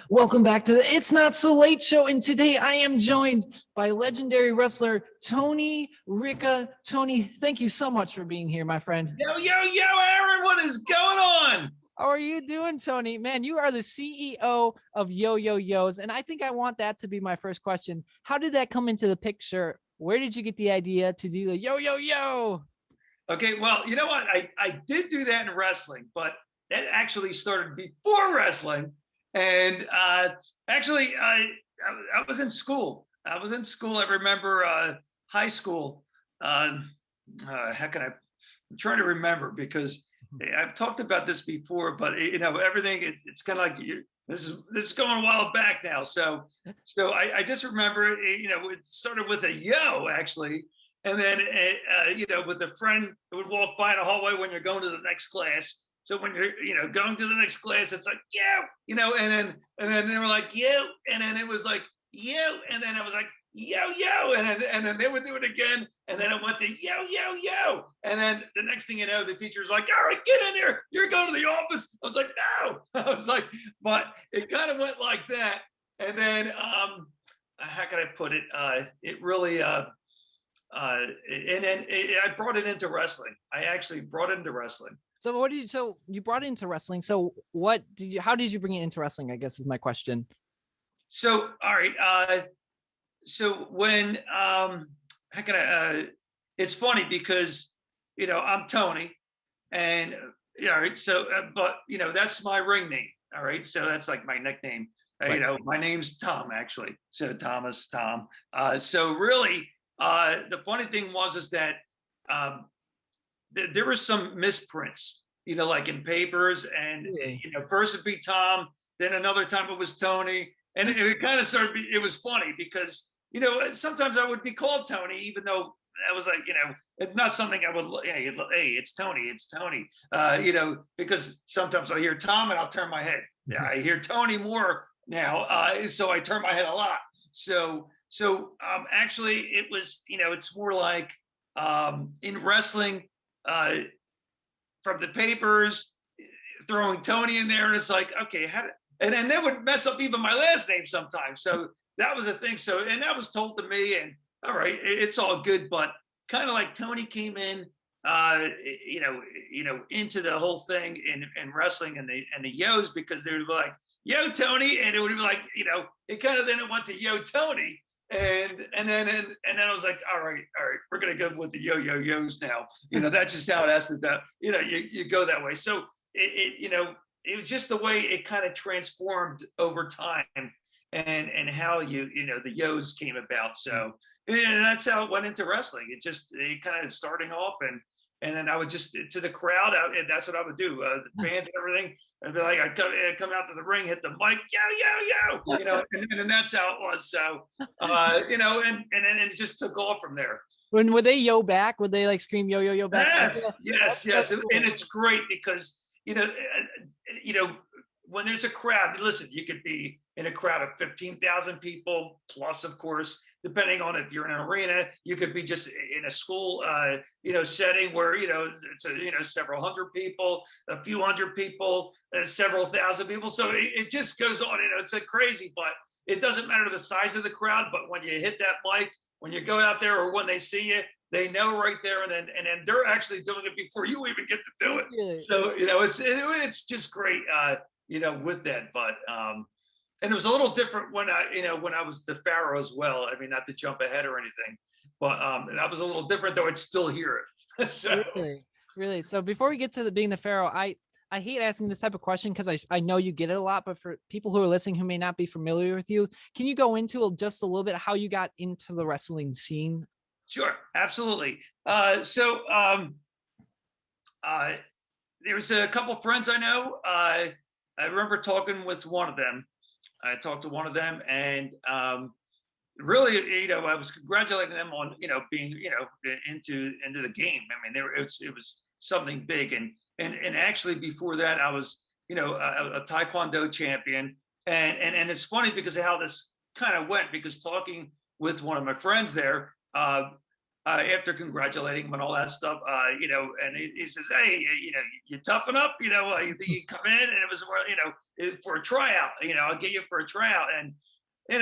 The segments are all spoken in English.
Welcome back to the It's Not So Late show. And today I am joined by legendary wrestler Tony Ricca. Tony, thank you so much for being here, my friend. Yo, Aaron, what is going on? How are you doing, Tony? Man, you are the CEO of Yo-Yo-Yo's, and I think I want that to be my first question. How did that come into the picture? Where did you get the idea to do the Yo-Yo-Yo? Okay, well, you know what? I did do that in wrestling, but that actually started before wrestling. And actually, I was in school. I remember high school. I'm trying to remember because I've talked about this before, but everything. It's kind of like this is going a while back now. So I just remember, it started with a yo actually, and then with a friend who would walk by in the hallway when you're going to the next class. So when you're, going to the next class, it's like, and then they were like, you, and then it was like, you, and then I was like, yo, and then they would do it again. And then it went to yo. And then the next thing you know, the teacher's like, all right, get in here. You're going to the office. I was like, no. I was like, but it kind of went like that. And then, how can I put it? It really, and then I brought it into wrestling. I actually brought it into wrestling. So you brought it into wrestling. So how did you bring it into wrestling? I guess is my question. So, all right. So when, it's funny because, I'm Tony and, all right. So, but, that's my ring name. All right. So that's like my nickname. Right. My name's Tom actually. So Thomas, Tom. So really, the funny thing is that, there were some misprints, like in papers, and first it'd be Tom, then another time it was Tony, and it kind of started. It was funny because sometimes I would be called Tony, even though I was like, it's not something I would. Hey, it's Tony, because sometimes I hear Tom and I'll turn my head. Yeah, I hear Tony more now, so I turn my head a lot. So actually, it was it's more like in wrestling. From the papers, throwing Tony in there, and it's like, okay, and then they would mess up even my last name sometimes. So that was a thing. So, and that was told to me, and all right, it's all good, but kind of like Tony came in, into the whole thing in wrestling and the yos, because they would be like, yo, Tony, and it would be like, it kind of then it went to yo, Tony. And then I was like, all right, we're gonna go with the yo-yo-yos now. That's just how it has to go. You go that way. So it was just the way it kind of transformed over time, and how the yos came about. So and that's how it went into wrestling. It kind of starting off, and then I would just to the crowd. That's what I would do. The fans and everything. I'd be like, I'd come out to the ring, hit the mic, yo, and then that's how it was. So, and then it just took off from there. Would they yo back? Would they like scream yo, yo, yo back? Yes. And it's great because, when there's a crowd, listen, you could be in a crowd of 15,000 people plus, of course, depending on if you're in an arena, you could be just in a school, setting where, it's several hundred people, a few hundred people, several thousand people. So it just goes on, it's a crazy, but it doesn't matter the size of the crowd. But when you hit that mic, when you go out there or when they see you, they know right there. And then they're actually doing it before you even get to do it. Really? So, it's just great, with that. But, and it was a little different when I was the Pharaoh as well. I mean, not to jump ahead or anything, but that was a little different, though I'd still hear it. So. Really. So before we get to being the Pharaoh, I hate asking this type of question because I know you get it a lot, but for people who are listening who may not be familiar with you, can you go into just a little bit how you got into the wrestling scene? Sure, absolutely. There's a couple friends I know. I remember talking with one of them. I talked to one of them, and really, I was congratulating them on, being, into the game. I mean, it was something big, and actually before that, I was, a Taekwondo champion, and it's funny because of how this kind of went. Because talking with one of my friends there, after congratulating him and all that stuff, you know, and he says, "Hey, you know, you toughen up, you know, you come in," and it was, you know, for a tryout, you know, I'll get you for a tryout, and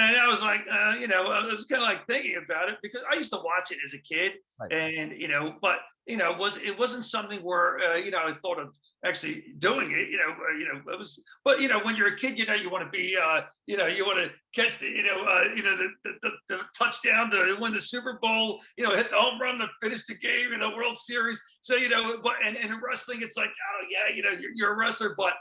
I was like, you know, I was kind of like thinking about it because I used to watch it as a kid, Right. and you know, but you know, it wasn't something where you know, I thought of actually doing it. You know, it was, but you know, when you're a kid, you know, you want to be, you know, you want to catch the, you know, the touchdown to win the Super Bowl, you know, hit the home run to finish the game in a World Series. So you know, but and in wrestling, it's like, oh yeah, you know, you're a wrestler, but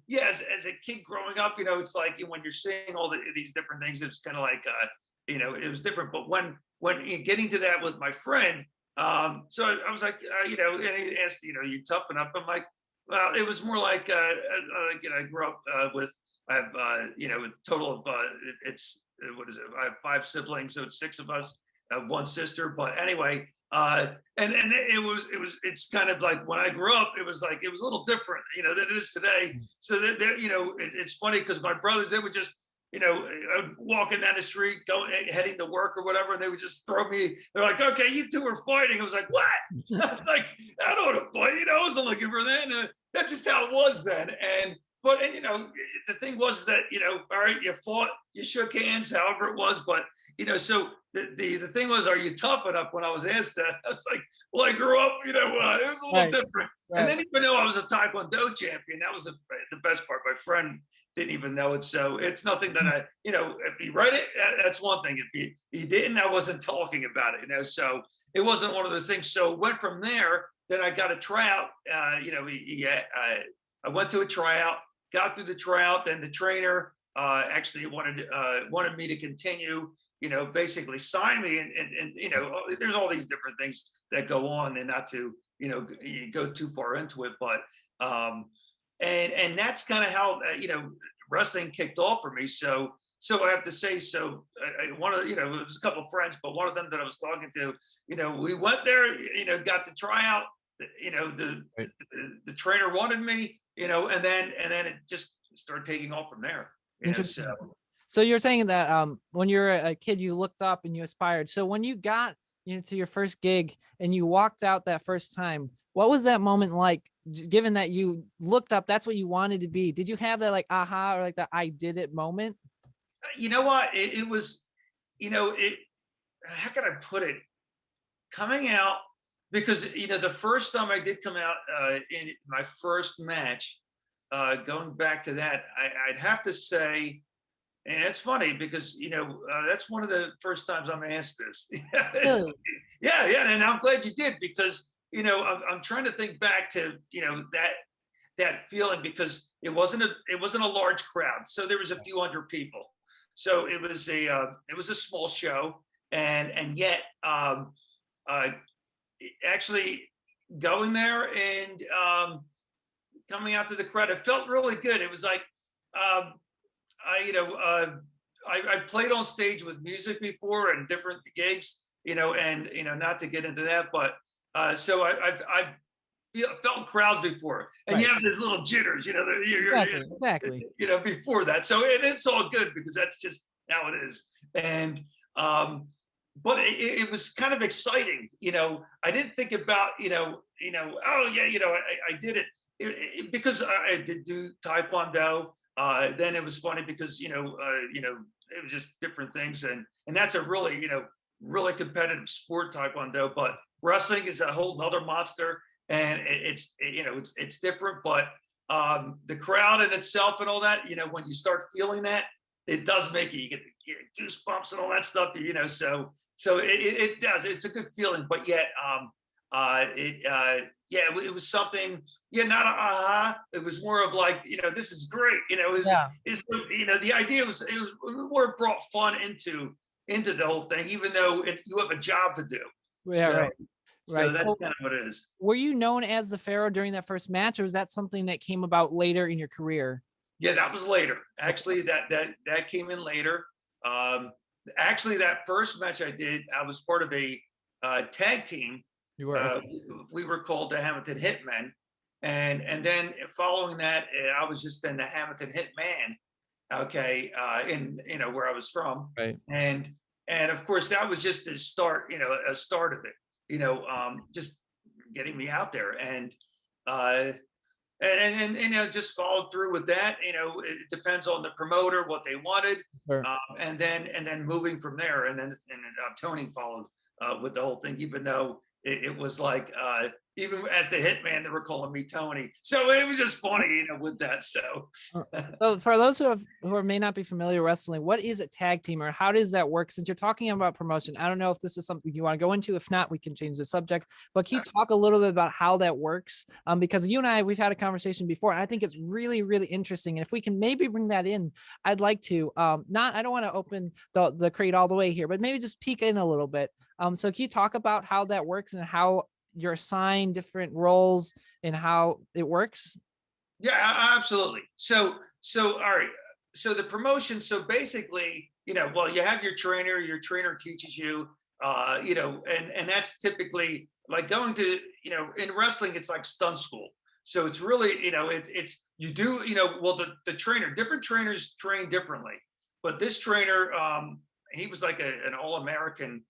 yeah, as a kid growing up, you know, it's like when you're seeing all these different things, it's kind of like you know, it was different. But when getting to that with my friend, so I was like, you know, and he asked, you know, you toughen up. I'm like, well, it was more like you know, I grew up with, I have you know, a total of it's what is it, I have 5 siblings, so it's 6 of us. I have 1 sister, but anyway, and it's kind of like when I grew up, it was like it was a little different, you know, than it is today. So that you know, it's funny because my brothers, they would just, you know, walking down the street, going heading to work or whatever, and they would just throw me. They're like, "Okay, you two are fighting." I was like, "What?" I was like, "I don't want to fight." You know, I wasn't looking for that. That's just how it was then. And you know, the thing was that, you know, all right, you fought, you shook hands, however it was, but you know, so the thing was, are you tough enough? When I was asked that, I was like, well, I grew up, you know, it was a little Right. different. And then even though I was a Taekwondo champion, that was the best part. My friend didn't even know it, so it's nothing that I, you know, if he read it, that's one thing. If he didn't, I wasn't talking about it, you know, so it wasn't one of those things. So went from there. Then I got a tryout. You know, I went to a tryout, got through the tryout. Then the trainer actually wanted me to continue, you know, basically sign me, and you know, there's all these different things that go on, and not to, you know, you go too far into it, but and that's kind of how you know, wrestling kicked off for me. So I have to say, so one of, you know, it was a couple of friends, but one of them that I was talking to, you know, we went there, you know, got the tryout, you know, Right. the trainer wanted me, you know, and then it just started taking off from there. You know, so Interesting. So you're saying that when you're a kid, you looked up and you aspired. So when you got, you know, to your first gig and you walked out that first time, what was that moment like? Given that you looked up, that's what you wanted to be. Did you have that like aha or like that I did it moment? you know what, it was, you know, it, how can I put it, coming out, because you know, the first time I did come out in my first match, going back to that, I'd have to say, and it's funny because, you know, that's one of the first times I'm asked this. Really? Yeah, yeah, and I'm glad you did, because you know, I'm trying to think back to, you know, that feeling, because it wasn't a large crowd, so there was a few hundred people, so it was a small show, and yet uh, actually going there and coming out to the crowd, it felt really good. It was like, um, I, you know, I played on stage with music before and different gigs, you know, and you know, not to get into that, but so I've felt crowds before, and you Right. have these little jitters, you know, that Exactly. Exactly. you know, before that. So it's all good because that's just how it is. And but it was kind of exciting, you know. I didn't think about, oh yeah, you know, I did it, because I did do Taekwondo. Then it was funny because, it was just different things, and that's a really, really competitive sport, Taekwondo. But wrestling is a whole nother monster, and it's different. But the crowd in itself and all that, you know, when you start feeling that, it does make you get goosebumps and all that stuff, you know. So it does. It's a good feeling, but yet yeah, it was something. Yeah, not a aha. It was more of like, this is great. Yeah. The idea was, it was more brought fun into the whole thing, even though you have a job to do. Yeah. So Right. so Right. that's So kind of what it is. were you known as the Pharaoh during that first match, or was that something that came about later in your career? Yeah, that was later. Okay. Actually, that came in later. Um, Actually, that first match I did, I was part of a tag team. You were. Uh, Okay. we were called the Hamilton Hitmen, and then following that, I was just in the Hamilton Hitman. Okay, in where I was from, Right. and and of course that was just the start, a start of it, just getting me out there. Uh, and just followed through with that. It depends on the promoter what they wanted, Sure. and then moving from there, and Tony followed with the whole thing, even though it was like even as the hitman they were calling me Tony, so it was just funny, with that. So So for those who may not be familiar with wrestling, what is a tag team, or how does that work? Since you're talking about promotion, I don't know if this is something you want to go into. If not, we can change the subject. But can you talk a little bit about how that works? Because you and I, we've had a conversation before, and I think it's really, really interesting. And if we can maybe bring that in, I'd like to. I don't want to open the crate all the way here, but maybe just peek in a little bit. So can you talk about how that works and how you're assigned different roles and how it works? yeah, absolutely. So all right. So the promotion. So basically, well, you have your trainer. Your trainer teaches you, and that's typically like going to, in wrestling, it's like stunt school. So it's really, it's you do, well, the trainer, different trainers train differently, but this trainer, he was like an all-American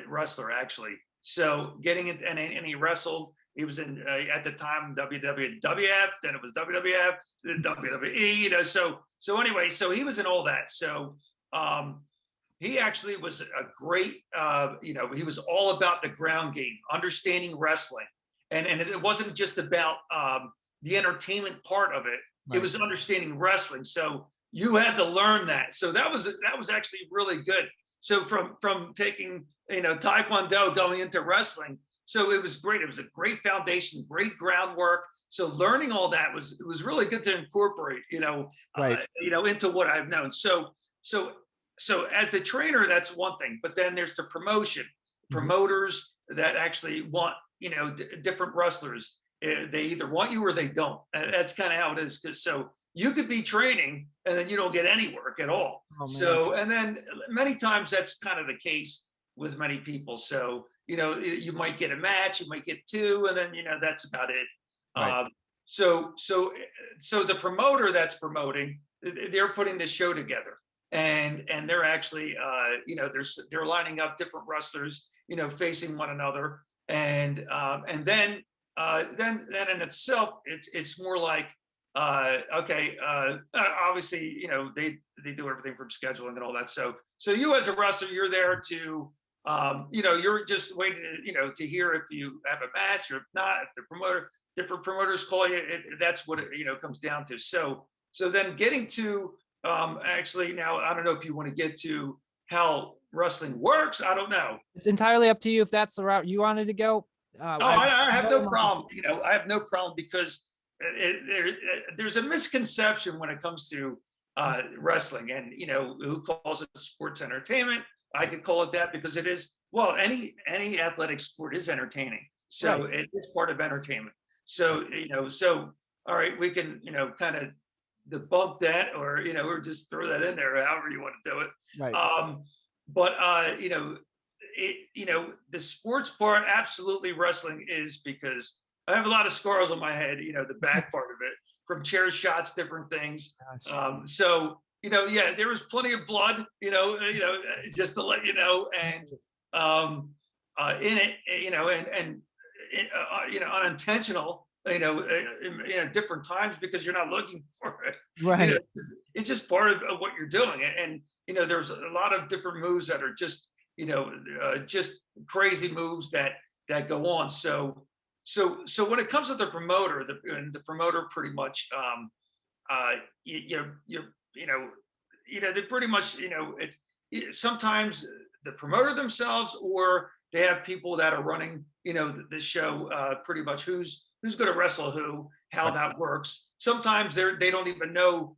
wrestler actually. So getting it, and he wrestled. He was in at the time WWF, then it was WWF, then WWE. So anyway, so he was in all that. So he actually was a great. He was all about the ground game, understanding wrestling, and it wasn't just about the entertainment part of it. Right. It was understanding wrestling. So you had to learn that. So that was actually really good. So from taking Taekwondo going into wrestling, so it was great. It was a great foundation, great groundwork. So learning all that was really good to incorporate, Right. Into what I've known. So as the trainer, that's one thing. But then there's the promotion, promoters that actually want different wrestlers. They either want you or they don't. That's kind of how it is. So you could be training and then you don't get any work at all. Oh, so, and then many times that's kind of the case with many people. So, you might get a match, you might get two, and then, that's about it. Right. So the promoter that's promoting, they're putting this show together, and they're actually, they're lining up different wrestlers, facing one another, and then in itself, it's more like, okay, obviously, they do everything from scheduling and all that. So you as a wrestler, you're there to, you're just waiting, to hear if you have a match or if not. If the different promoters call you, that's what it, comes down to. So then getting to, actually, now I don't know if you want to get to how wrestling works. I don't know. It's entirely up to you if that's the route you wanted to go. I have no problem. I have no problem because there's a misconception when it comes to wrestling, and who calls it sports entertainment. I could call it that because it is. Well, any athletic sport is entertaining, so right. It is part of entertainment. So so all right, we can kind of debunk that, or or just throw that in there, however you want to do it. Right. But the sports part, absolutely, wrestling is, because I have a lot of scars on my head, the back part of it, from chair shots, different things. So, yeah, there was plenty of blood, just to let you know, and in it, and unintentional, different times, because you're not looking for it. Right. It's just part of what you're doing. And there's a lot of different moves that are just, just crazy moves that go on. So when it comes to the promoter, the promoter pretty much, they pretty much, it's sometimes the promoter themselves, or they have people that are running, the show, pretty much who's going to wrestle who, how that works. Sometimes they don't even know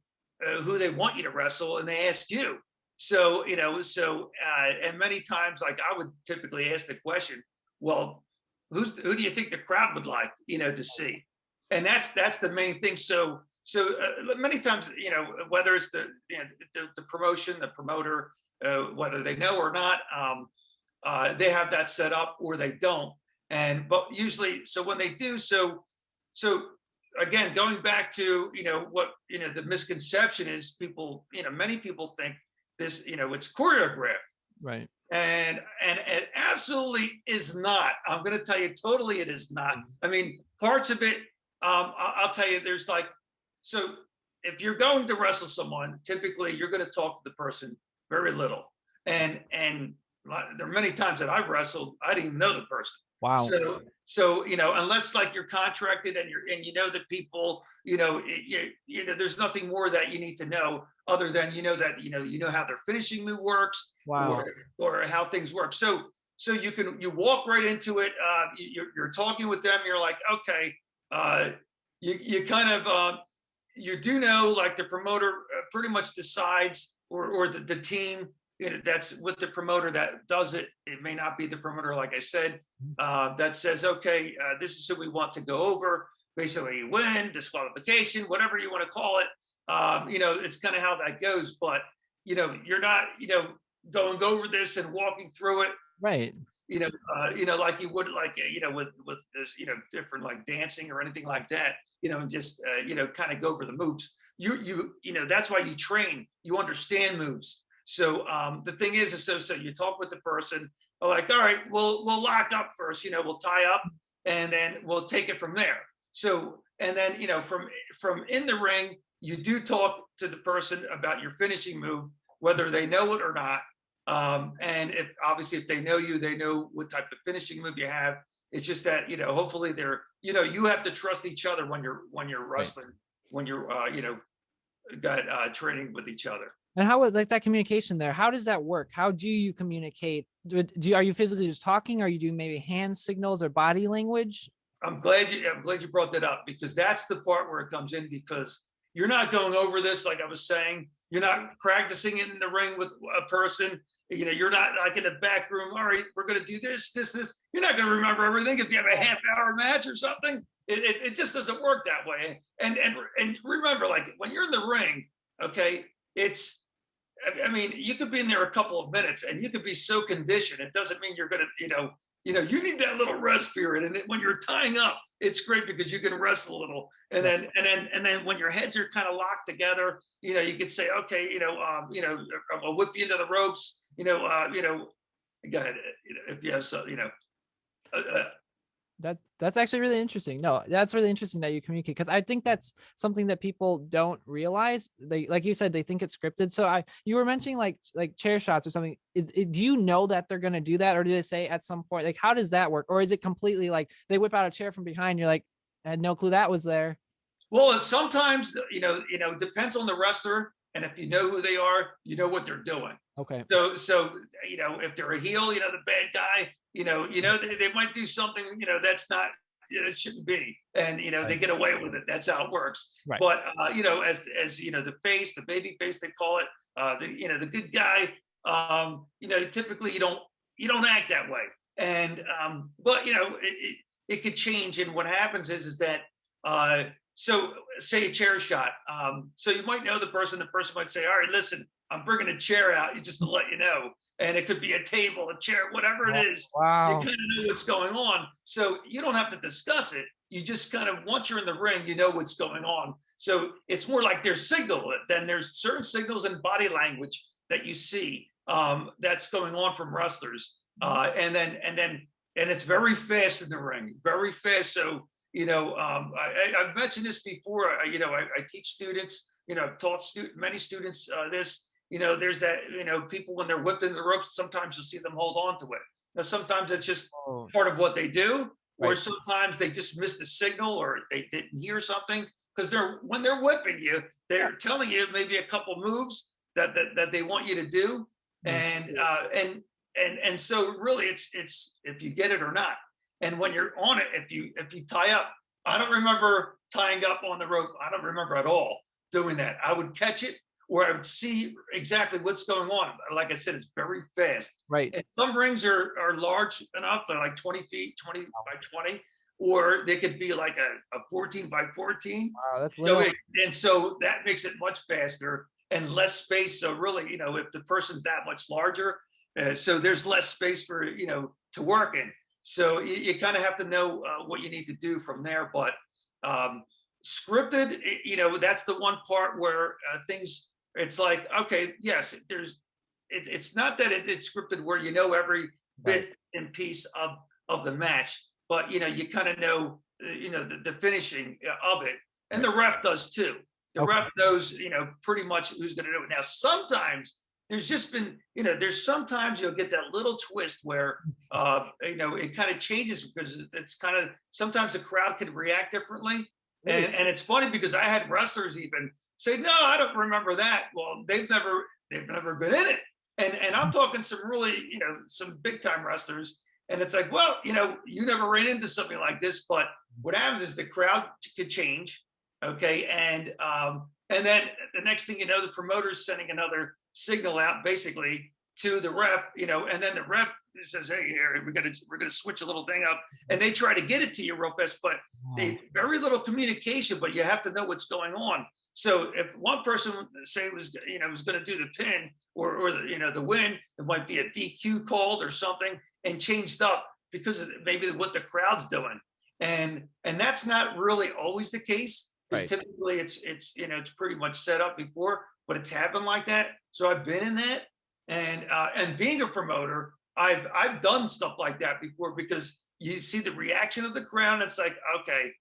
who they want you to wrestle, and they ask you. So, and many times, like, I would typically ask the question, well, who do you think the crowd would like, to see? And that's the main thing. So many times, whether it's the promotion, the promoter, whether they know or not, they have that set up, or they don't. But usually, so when they do, so again, going back to, what, the misconception is, people, many people think this, it's choreographed. Right. And it absolutely is not. I'm going to tell you, totally, it is not. I mean, parts of it. I'll tell you, there's like, so if you're going to wrestle someone, typically you're going to talk to the person very little, and there are many times that I've wrestled, I didn't even know the person. Wow. So unless like you're contracted and you know the people, there's nothing more that you need to know other than that you know how their finishing move works, Wow. or how things work. So you walk right into it. You're talking with them. You're like, okay, you kind of you do know, like, the promoter pretty much decides, or the team that's with the promoter that does it. It may not be the promoter, like I said, that says, okay, this is who we want to go over. Basically, you win, disqualification, whatever you want to call it. It's kind of how that goes. But you're not going over this and walking through it. Right. Like you would, like with this, different, like, dancing or anything like that. And just kind of go over the moves. That's why you train. You understand moves. So the thing is so you talk with the person, like, all right, we'll lock up first, we'll tie up, and then we'll take it from there. So, and then, from in the ring, you do talk to the person about your finishing move, whether they know it or not. And if they know you, they know what type of finishing move you have. It's just that, hopefully you have to trust each other when you're wrestling, right, when you're, got training with each other. And how would, like, that communication there, how does that work? How do you communicate? Are you physically just talking? Are you doing maybe hand signals or body language? I'm glad you brought that up, because that's the part where it comes in, because you're not going over this, like I was saying. You're not practicing it in the ring with a person. You're not like in the back room. All right, we're going to do this. You're not going to remember everything if you have a half-hour match or something. It just doesn't work that way. And remember, like, when you're in the ring, okay, you could be in there a couple of minutes and you could be so conditioned. It doesn't mean you're going to, you need that little rest period. And when you're tying up, it's great because you can rest a little. And then when your heads are kind of locked together, you could say, okay, I'll whip you into the ropes, go ahead, if you have some, That's actually really interesting. No, that's really interesting that you communicate, because I think that's something that people don't realize. They, like you said, they think it's scripted. So you were mentioning like chair shots or something. Do you know that they're going to do that, or do they say at some point, like, how does that work? Or is it completely like they whip out a chair from behind, you're like, I had no clue that was there? Well, sometimes, depends on the wrestler. And if you know who they are, you know what they're doing. Okay. So if they're a heel, the bad guy, they might do something, that's not, it shouldn't be. And, they get away with it. That's how it works. Right. But, as the face, the baby face, they call it, the good guy, typically you don't act that way. And, but, it could change. And what happens is that, so say a chair shot. So you might know the person might say, all right, listen, I'm bringing a chair out just to let you know. And it could be a table, a chair, whatever it is. Wow. You kind of know what's going on. So you don't have to discuss it. You just kind of, once you're in the ring, you know what's going on. So it's more like there's signal. Then there's certain signals and body language that you see that's going on from wrestlers. And it's very fast in the ring, very fast. So, I've mentioned this before. I teach students, I've taught many students this. There's that, people, when they're whipped into the ropes, sometimes you'll see them hold on to it. Now, sometimes it's just part of what they do, or sometimes they just missed a signal, or they didn't hear something, because when they're whipping you, they're telling you maybe a couple moves that they want you to do. And so really it's if you get it or not. And when you're on it, if you tie up, I don't remember tying up on the rope. I don't remember at all doing that. I would catch it, or I would see exactly what's going on. Like I said, it's very fast. Right. And some rings are large enough. They're like 20 feet, 20 by 20, or they could be like a 14 by 14. Wow, that's little. And so that makes it much faster and less space. So really, if the person's that much larger, so there's less space for, to work in. So you kind of have to know what you need to do from there. But scripted, that's the one part where things, it's like, okay, yes, it's not that it's scripted where you know every bit and piece of the match, but you kind of know the finishing of it, and the ref does too. The ref knows pretty much who's going to do it. Now sometimes there's just been there's sometimes you'll get that little twist where it kind of changes because it's kind of sometimes the crowd can react differently. And it's funny because I had wrestlers even say, no, I don't remember that. Well, they've never been in it. And I'm talking some really, some big time wrestlers. And it's like, well, you never ran into something like this, but what happens is the crowd could change. Okay. And then the next thing you know, the promoter's sending another signal out basically to the ref, and then the ref says, hey, here, we're gonna switch a little thing up, and they try to get it to you real fast, but they very little communication, but you have to know what's going on. So if one person say was going to do the pin or the win, it might be a DQ called or something and changed up because of maybe what the crowd's doing, and that's not really always the case. Because typically it's pretty much set up before, but it's happened like that. So I've been in that, and being a promoter, I've done stuff like that before because you see the reaction of the crowd. It's like, okay,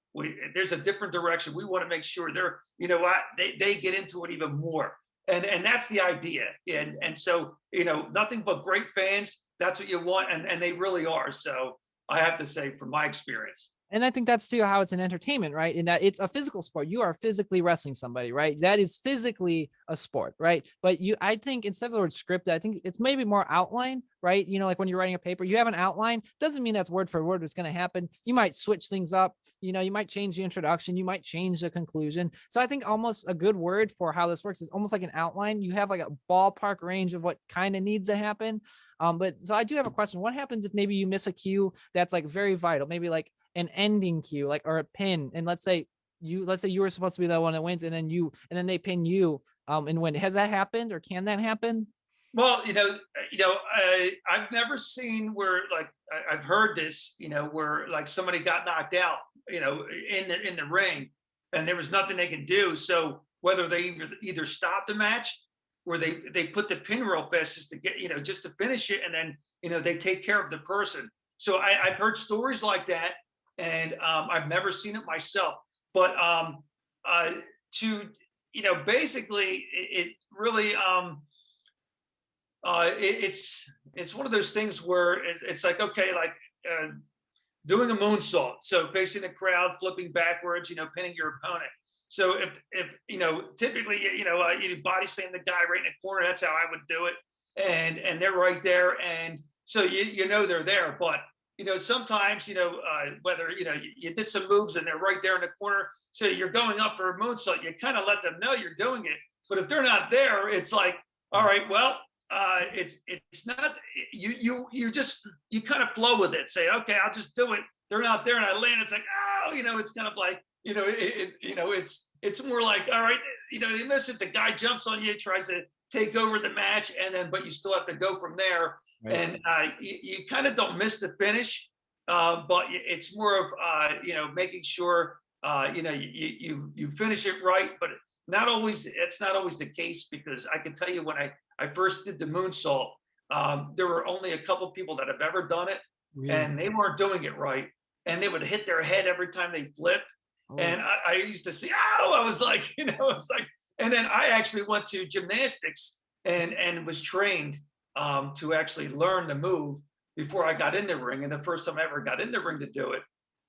there's a different direction. We want to make sure they get into it even more, and that's the idea. And so nothing but great fans. That's what you want, and they really are. So I have to say, from my experience. And I think that's too how it's an entertainment, right? In that it's a physical sport. You are physically wrestling somebody, right? That is physically a sport, right? But I think instead of the word scripted, I think it's maybe more outline, right? Like when you're writing a paper, you have an outline. Doesn't mean that's word for word what's going to happen. You might switch things up. You might change the introduction. You might change the conclusion. So I think almost a good word for how this works is almost like an outline. You have like a ballpark range of what kind of needs to happen. But so I do have a question. What happens if maybe you miss a cue that's like very vital, maybe like an ending cue, like, or a pin, and let's say you were supposed to be the one that wins, and then they pin you and win. Has that happened, or can that happen? Well, I've never seen where, like, I've heard this, where like somebody got knocked out, in the ring, and there was nothing they can do. So whether they either stop the match or they put the pin real fast just to get, just to finish it, and then they take care of the person. So I've heard stories like that, and I've never seen it myself. But basically, it really it's one of those things where it's like, okay, like doing a moonsault, so facing the crowd, flipping backwards, pinning your opponent. So if typically you body slam the guy right in the corner, that's how I would do it, and they're right there, and so they're there. But sometimes whether you did some moves and they're right there in the corner, so you're going up for a moonsault, you kind of let them know you're doing it. But if they're not there, it's like, all right, well, it's not, you kind of flow with it. Say, okay, I'll just do it. They're not there, and I land. It's like, oh, it's kind of like, it's more like, all right, you miss it. The guy jumps on you, tries to take over the match, but you still have to go from there. Right. And you kind of don't miss the finish, but it's more of making sure you finish it right. But it's not always the case, because I can tell you when I first did the moonsault, there were only a couple people that have ever done it, really? And they weren't doing it right, and they would hit their head every time they flipped. Oh. And I used to see, I was like, it's like, and then I actually went to gymnastics and was trained to actually learn the move before I got in the ring. And the first time I ever got in the ring to do it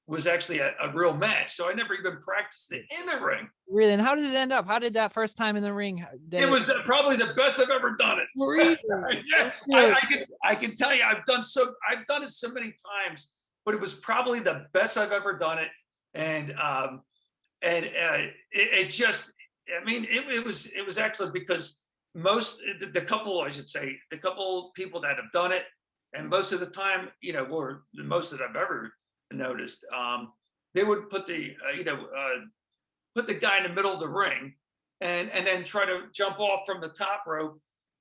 was actually a real match. So I never even practiced it in the ring. Really? And how did it end up? How did that first time in the ring? It was probably the best I've ever done it. Really? Yeah, I can tell you, I've done it so many times, but it was probably the best I've ever done it. And it just, I mean, it was excellent, because the couple people that have done it, and most of the time, or most that I've ever noticed, they would put the guy in the middle of the ring, and then try to jump off from the top rope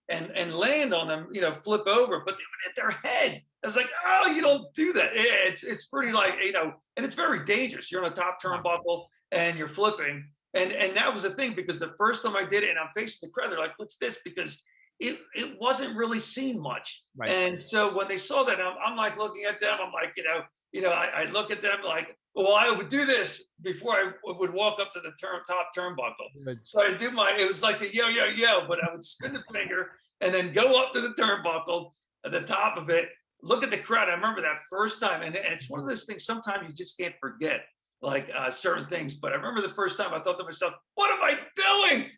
and land on them, flip over, but they would hit their head. I was like, oh, you don't do that. It's pretty like, and it's very dangerous. You're on the top turnbuckle and you're flipping. And that was the thing, because the first time I did it and I'm facing the crowd, they're like, what's this? Because it wasn't really seen much. Right. And so when they saw that, I'm like looking at them. I'm like, I look at them like, well, I would do this before I would walk up to the top turnbuckle. Good. So I do it was like the yo, yo, yo, but I would spin the finger and then go up to the turnbuckle at the top of it, look at the crowd. I remember that first time. And it's one of those things sometimes you just can't forget, like certain things. But I remember the first time I thought to myself, what am I doing?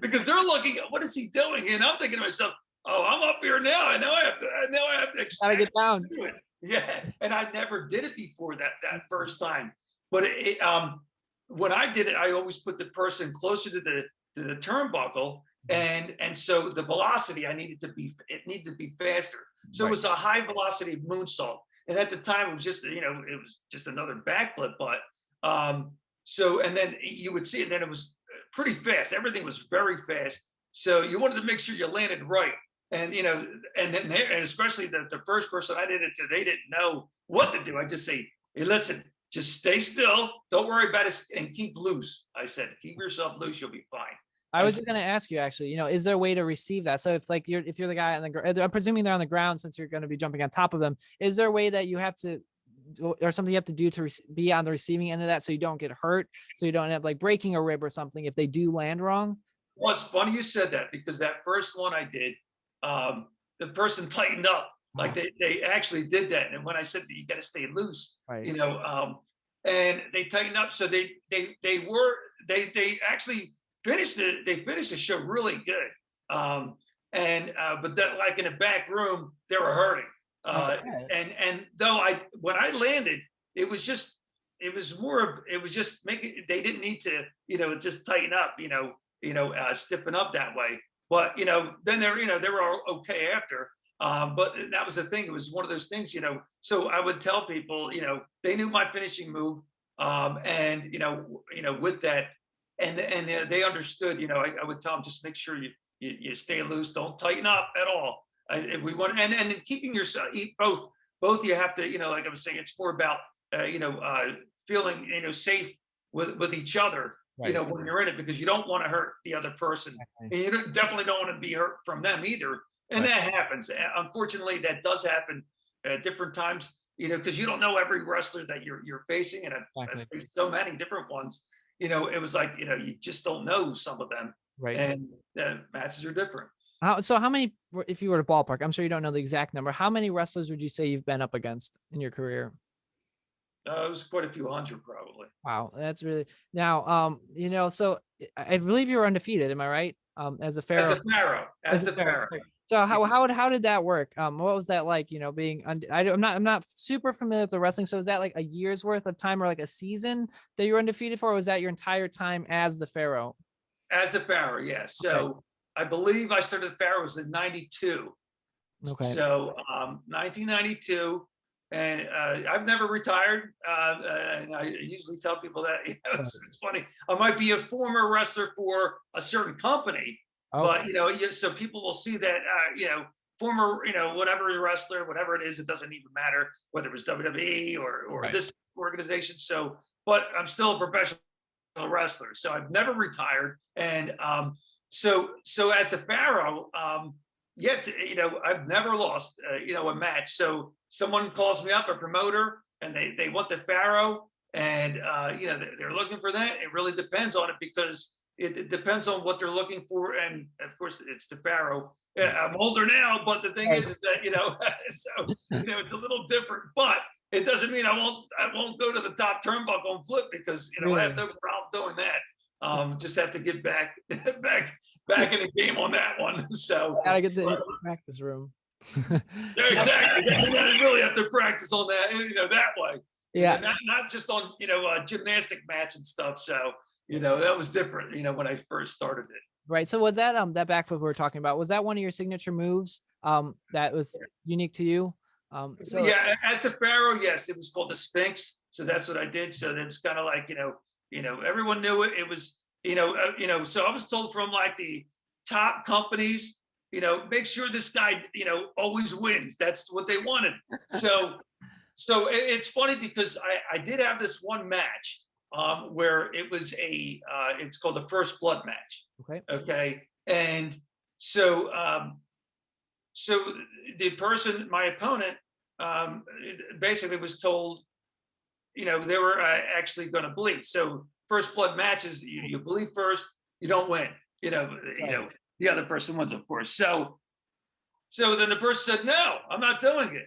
because they're looking at, what is he doing? And I'm thinking to myself, oh, I'm up here now. And now I have to Gotta get down. do it. Yeah. And I never did it before that first time. But when I did it, I always put the person closer to the turnbuckle. And so the velocity it needed to be faster. So it was a high velocity moonsault. And at the time it was just, it was just another backflip. But so, and then you would see it, then it was pretty fast. Everything was very fast. So you wanted to make sure you landed right. And, and then and especially the first person I did it to, they didn't know what to do. I just say, hey, listen, just stay still. Don't worry about it and keep loose. I said, keep yourself loose. You'll be fine. I was going to ask you actually, is there a way to receive that? So if you're the guy on the ground, I'm presuming they're on the ground since you're going to be jumping on top of them. Is there a way that you have to, or something you have to do to be on the receiving end of that so you don't get hurt, so you don't end up like breaking a rib or something if they do land wrong? Well, it's funny you said that because that first one I did, the person tightened up. Like they actually did that. And when I said that you got to stay loose, right. And they tightened up. So they actually finished it. They finished the show really good. But that, like in the back room, they were hurting. And though when I landed, it was just making, they didn't need to, just tighten up, stiffen up that way. But, then they were all okay after. But that was the thing. It was one of those things, so I would tell people, they knew my finishing move. And, with that, and they understood, I would tell them, just make sure you stay loose. Don't tighten up at all. We want, and keeping yourself, both you have to, like I was saying, it's more about, feeling, safe with each other, right. When you're in it, because you don't want to hurt the other person. And you definitely don't want to be hurt from them either. And that happens. Unfortunately, that does happen at different times, because you don't know every wrestler that you're facing. And I've faced so many different ones, it was like, you just don't know some of them. Right. And matches are different. So how many, if you were to ballpark, I'm sure you don't know the exact number, how many wrestlers would you say you've been up against in your career? It was quite a few hundred, probably. Wow, that's really, now, so I believe you were undefeated. Am I right? As a Pharaoh. As the Pharaoh. So how did that work? What was that like? Being I'm not super familiar with the wrestling. So is that like a year's worth of time or like a season that you were undefeated for? Or was that your entire time as the Pharaoh? As the Pharaoh, yes. So I believe I started the Pharaoh was in '92. Okay. So 1992. And I've never retired. And I usually tell people that, it's funny. I might be a former wrestler for a certain company, but, so people will see that, former, whatever wrestler, whatever it is, it doesn't even matter whether it was WWE or this organization. So, but I'm still a professional wrestler. So I've never retired. And so as the Pharaoh, I've never lost, a match. So someone calls me up, a promoter, and they want the Pharaoh, and they're looking for that. It really depends on it, because it depends on what they're looking for, and of course it's the Pharaoh. I'm older now, but the thing is that so it's a little different. But it doesn't mean I won't go to the top turnbuckle and flip, because I have no problem doing that. Just have to get back in the game on that one. So gotta get the practice room. Exactly. You really have to practice on that, that way. Yeah. Not just on a gymnastic match and stuff. So that was different. When I first started it. Right. So was that that backflip we were talking about? Was that one of your signature moves? That was unique to you. Yeah, as the Pharaoh, yes, it was called the Sphinx. So that's what I did. So it's kind of like everyone knew it. It was So I was told from like the top companies, make sure this guy always wins. That's what they wanted. So it's funny because I did have this one match where it was it's called the First Blood match. Okay. Okay, and so the person, my opponent, basically was told, they were actually going to bleed. So first blood matches, you bleed first, you don't win. The other person wins, of course. So then the person said, "No, I'm not doing it."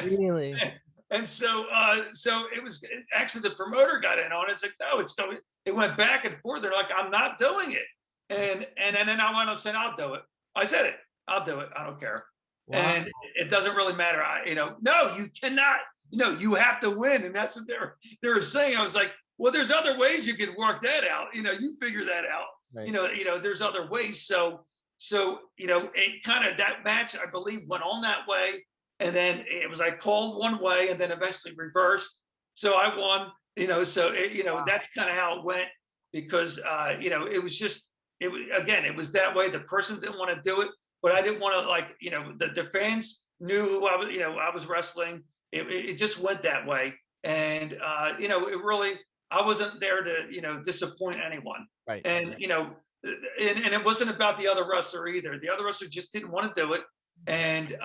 Really? And so it was actually the promoter got in on it. It's like, no, it's going. It went back and forth. They're like, "I'm not doing it," and then I went up saying, "I'll do it." I said it. I'll do it. I don't care. Wow. And it doesn't really matter. No, you cannot. You have to win, and that's what they were saying. I was like, well, there's other ways you can work that out. You figure that out. Right. There's other ways. So it kind of, that match, I believe, went on that way, and then it was like called one way, and then eventually reversed. So I won. So Wow. that's kind of how it went, because it was just, it was that way. The person didn't want to do it, but I didn't want to, like, the fans knew who I was. I was wrestling. It just went that way, and it really, I wasn't there to disappoint anyone. Right. And and it wasn't about the other wrestler either. The other wrestler just didn't want to do it, and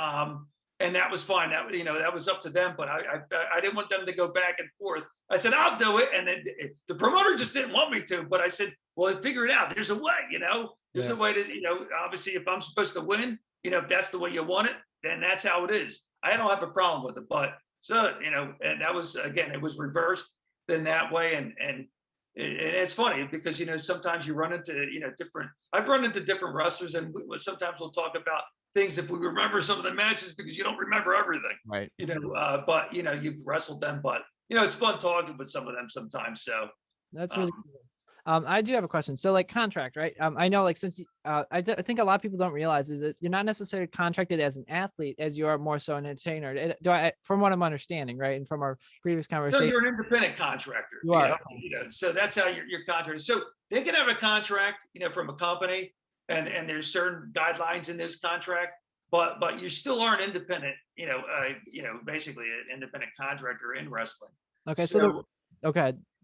that was fine. That was up to them. But I didn't want them to go back and forth. I said, I'll do it, and then the promoter just didn't want me to. But I said, well, figure it out. There's a way. There's a way to, obviously, if I'm supposed to win, if that's the way you want it, then that's how it is. I don't have a problem with it. But so, and that was, again, it was reversed then that way. And it's funny because, sometimes you run into, I've run into different wrestlers, and sometimes we'll talk about things if we remember some of the matches, because you don't remember everything. Right. But, you've wrestled them, but, it's fun talking with some of them sometimes. So That's really cool. I do have a question. So, like, contract, right? I know, like, since I think a lot of people don't realize is that you're not necessarily contracted as an athlete, as you are more so an entertainer. From what I'm understanding, right, and from our previous conversation, no, you're an independent contractor. You are. So that's how you're contracted. So they can have a contract, from a company, and there's certain guidelines in this contract, but you still are an independent, basically an independent contractor in wrestling. Okay.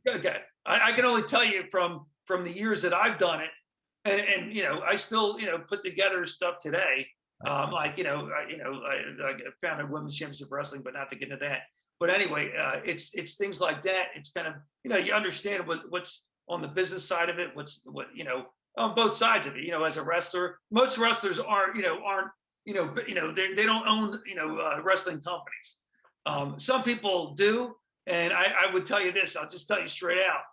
Okay. I can only tell you from the years that I've done it, and I still put together stuff today. Like I founded Women's Championship Wrestling, but not to get into that. But anyway, it's things like that. It's kind of you understand what's on the business side of it, what on both sides of it. As a wrestler, most wrestlers aren't they don't own wrestling companies. Some people do. And I would tell you this, I'll just tell you straight out.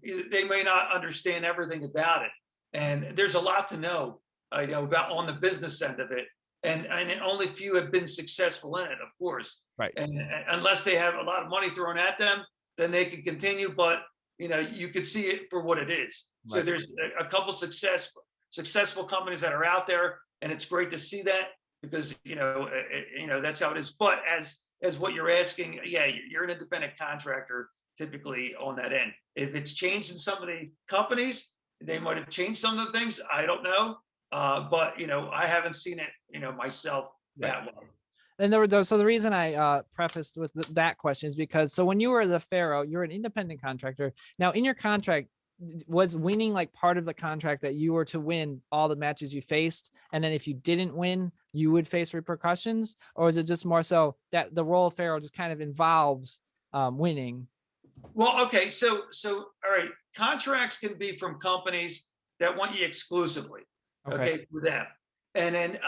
They may not understand everything about it. And there's a lot to know, about on the business end of it. And only few have been successful in it, of course. Right. And unless they have a lot of money thrown at them, then they can continue. But, you could see it for what it is. Right. So there's a couple successful companies that are out there. And it's great to see that, because, that's how it is. But as what you're asking, yeah, you're an independent contractor typically on that end. If it's changed in some of the companies, they might have changed some of the things. I don't know, but I haven't seen it, myself that way. And so the reason I prefaced with that question is because when you were the Pharaoh, you're an independent contractor. Now, in your contract, was winning like part of the contract, that you were to win all the matches you faced, and then if you didn't win, you would face repercussions? Or is it just more so that the role of Pharaoh just kind of involves winning? Well, okay, so all right, contracts can be from companies that want you exclusively, okay, for them. And then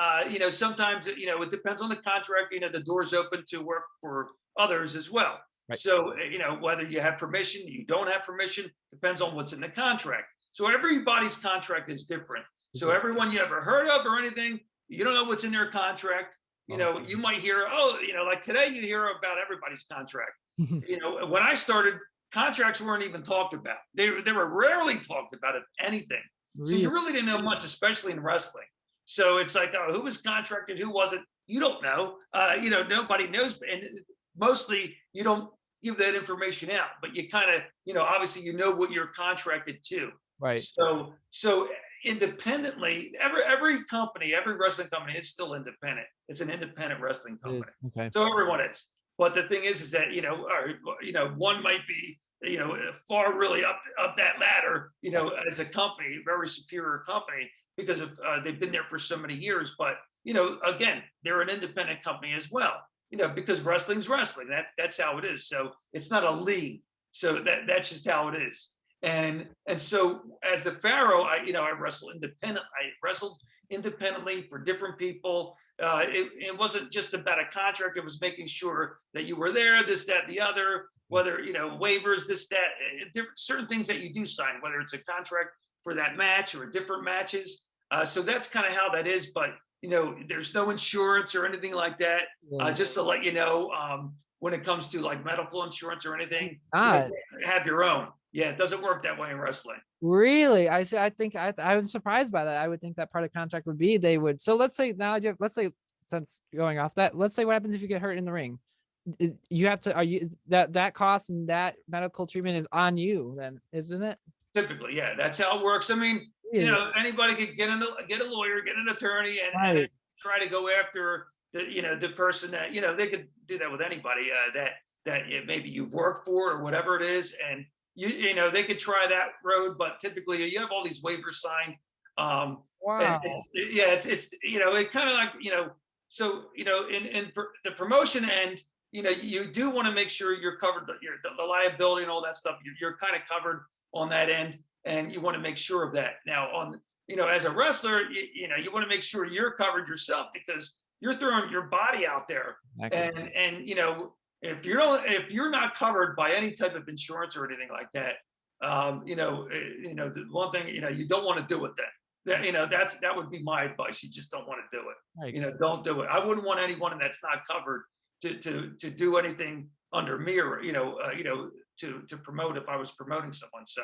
sometimes it depends on the contract. The door's open to work for others as well. Right. So, whether you have permission, you don't have permission, depends on what's in the contract. So everybody's contract is different. So everyone you ever heard of or anything, you don't know what's in their contract. You might hear, like today you hear about everybody's contract. When I started, contracts weren't even talked about. They were rarely talked about, if anything. Really? So you really didn't know much, especially in wrestling. So it's like, who was contracted, who wasn't? You don't know. Nobody knows. And mostly you don't give that information out, but you kind of, obviously, what you're contracted to. Right. So independently, every company, every wrestling company is still independent. It's an independent wrestling company. Okay. So everyone is. But the thing is that, one might be, far really up that ladder, as a company, very superior company. because of they've been there for so many years. But again, they're an independent company as well. Because wrestling's wrestling. That's how it is. So it's not a league. So that's just how it is. And so as the Pharaoh, I wrestled independent. I wrestled independently for different people. It wasn't just about a contract. It was making sure that you were there, this, that, the other, whether, waivers, this, that, certain things that you do sign, whether it's a contract for that match or different matches. So that's kind of how that is. But, there's no insurance or anything like that. Just to let you know, when it comes to like medical insurance or anything, Ah, have your own. Yeah, it doesn't work that way in wrestling. really? I see. I think I'm surprised by that. I would think that part of the contract would be they would. So let's say now, let's say, since going off that, let's say what happens if you get hurt in the ring? You have to, that cost and that medical treatment is on you then, isn't it? Typically, yeah, that's how it works. I mean, anybody could get a lawyer, get an attorney, and try to go after the person that they could do that with anybody that maybe you've worked for or whatever it is, and they could try that road. But typically, you have all these waivers signed. Wow. And it's it kind of like so in the promotion end, you do want to make sure you're covered, the liability and all that stuff. You're kind of covered on that end, and you want to make sure of that. Now, on as a wrestler, you want to make sure you're covered yourself, because you're throwing your body out there, and if you're not covered by any type of insurance or anything like that, the one thing you don't want to do it then. That would be my advice. You just don't want to do it. Don't do it. I wouldn't want anyone that's not covered to do anything under me, or to promote if I was promoting someone. So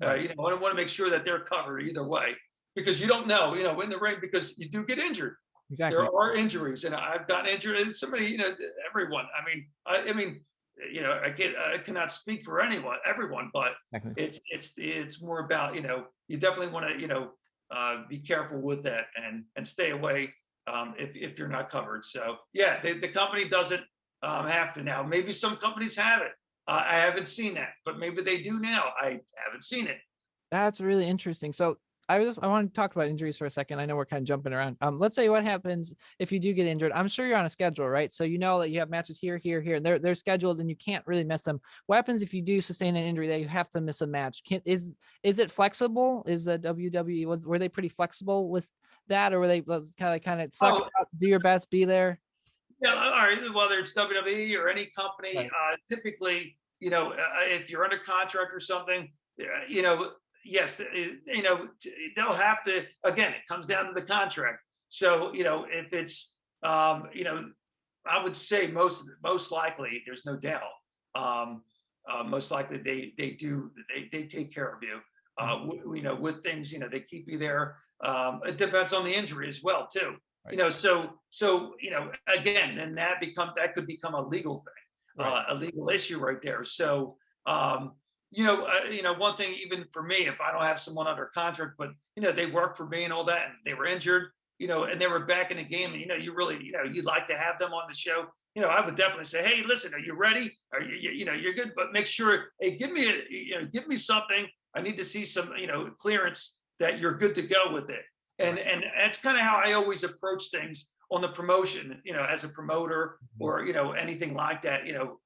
I want to make sure that they're covered either way, because you don't know, in the ring, because you do get injured. Exactly. There are injuries, and I've gotten injured. Somebody, everyone. I mean, I cannot speak for everyone, but it's more about, you definitely want to, be careful with that and stay away if you're not covered. So yeah, the company doesn't have to now. Maybe some companies have it. I haven't seen that, but maybe they do now. I haven't seen it. That's really interesting. So I want to talk about injuries for a second. I know we're kind of jumping around. Let's say what happens if you do get injured. I'm sure you're on a schedule, right? So you know that you have matches here, here, here, and they're scheduled, and you can't really miss them. What happens if you do sustain an injury that you have to miss a match? Is it flexible? Is the WWE were they pretty flexible with that, or were they kind of suck it out, do your best, be there? Yeah, all right. Whether it's WWE or any company, typically, if you're under contract or something, yes, they'll have to. Again, it comes down to the contract. So, if it's, I would say most likely, there's no doubt. Most likely, they take care of you. With things, they keep you there. It depends on the injury as well, too. So again, then that could become a legal thing, a legal issue right there. So, one thing, even for me, if I don't have someone under contract, but they work for me and all that, and they were injured, and they were back in the game, and you really, you'd like to have them on the show. I would definitely say, hey, listen, are you ready? Are you're good, but make sure, hey, give me something. I need to see some, clearance that you're good to go with it. And that's kind of how I always approach things on the promotion, as a promoter, or anything like that,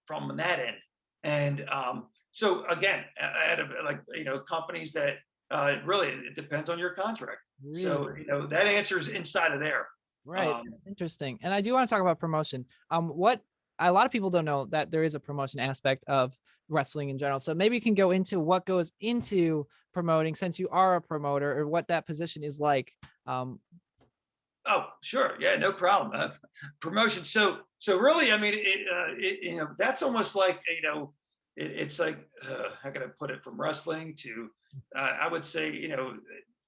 from that end. And so again, companies that really, it depends on your contract. Really? So that answer is inside of there. Right. Interesting. And I do want to talk about promotion. What a lot of people don't know that there is a promotion aspect of wrestling in general. So maybe you can go into what goes into promoting, since you are a promoter, or what that position is like. Oh, sure. Yeah, no problem. Promotion. So really, I mean, that's almost like, it's like, how can I put it, from wrestling to, I would say,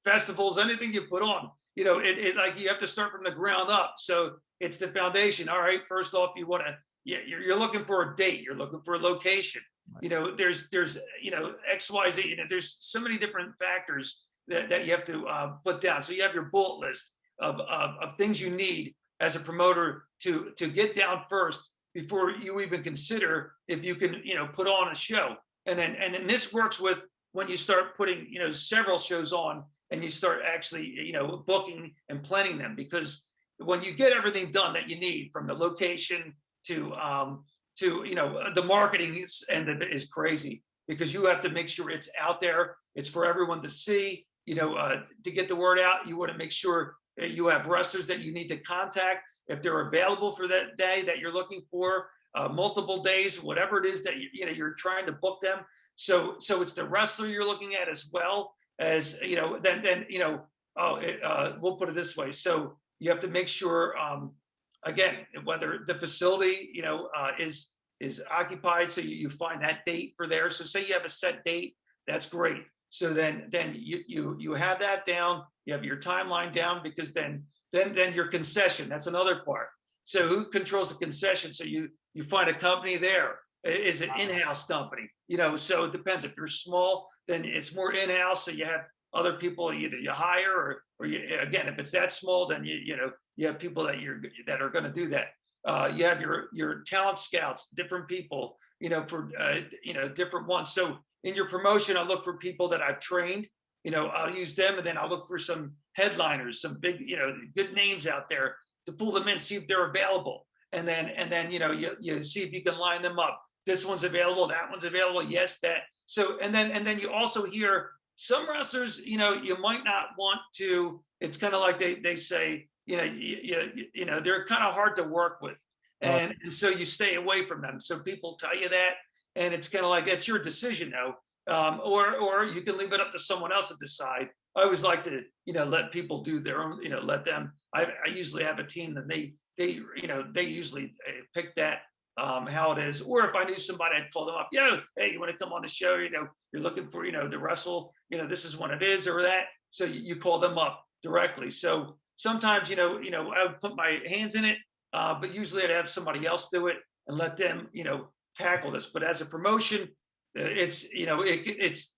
festivals, anything you put on, it like, you have to start from the ground up. So it's the foundation. All right. First off, you're looking for a date. You're looking for a location. Right. There's XYZ. There's so many different factors that you have to put down. So you have your bullet list of things you need as a promoter to get down first, before you even consider if you can put on a show. And then this works with when you start putting several shows on and you start actually, booking and planning them, because when you get everything done that you need, from the location to the marketing is crazy, because you have to make sure it's out there, it's for everyone to see, to get the word out. You want to make sure that you have wrestlers that you need to contact if they're available for that day that you're looking for, multiple days, whatever it is that you're trying to book them. So it's the wrestler you're looking at, as well as, we'll put it this way. So you have to make sure, again, whether the facility, is occupied. So you find that date for there. So say you have a set date, that's great. So then you have that down, you have your timeline down, because then your concession, that's another part. So who controls the concession? So you find a company there. Is an in-house company, so it depends. If you're small, then it's more in-house. So you have other people either you hire, or you, again, if it's that small, then you have people that are going to do that. You have your talent scouts, different people, for different ones. So in your promotion, I look for people that I've trained. I'll use them, and then I'll look for some headliners, some big, good names out there, to pull them in, see if they're available, and then you see if you can line them up. This one's available, that one's available. Yes, that. So and then you also hear some wrestlers, you might not want to. It's kind of like they say, they're kind of hard to work with, and so you stay away from them. So people tell you that, and it's kind of like, it's your decision, though. Or you can leave it up to someone else to decide. I always like to, let people do their own, let them. I usually have a team that they usually pick that, how it is. Or if I knew somebody, I'd call them up. Hey, you want to come on the show? You're looking for, to wrestle. This is when it is, or that. So you call them up directly. So sometimes, I would put my hands in it, but usually I'd have somebody else do it and let them, tackle this. But as a promotion, it's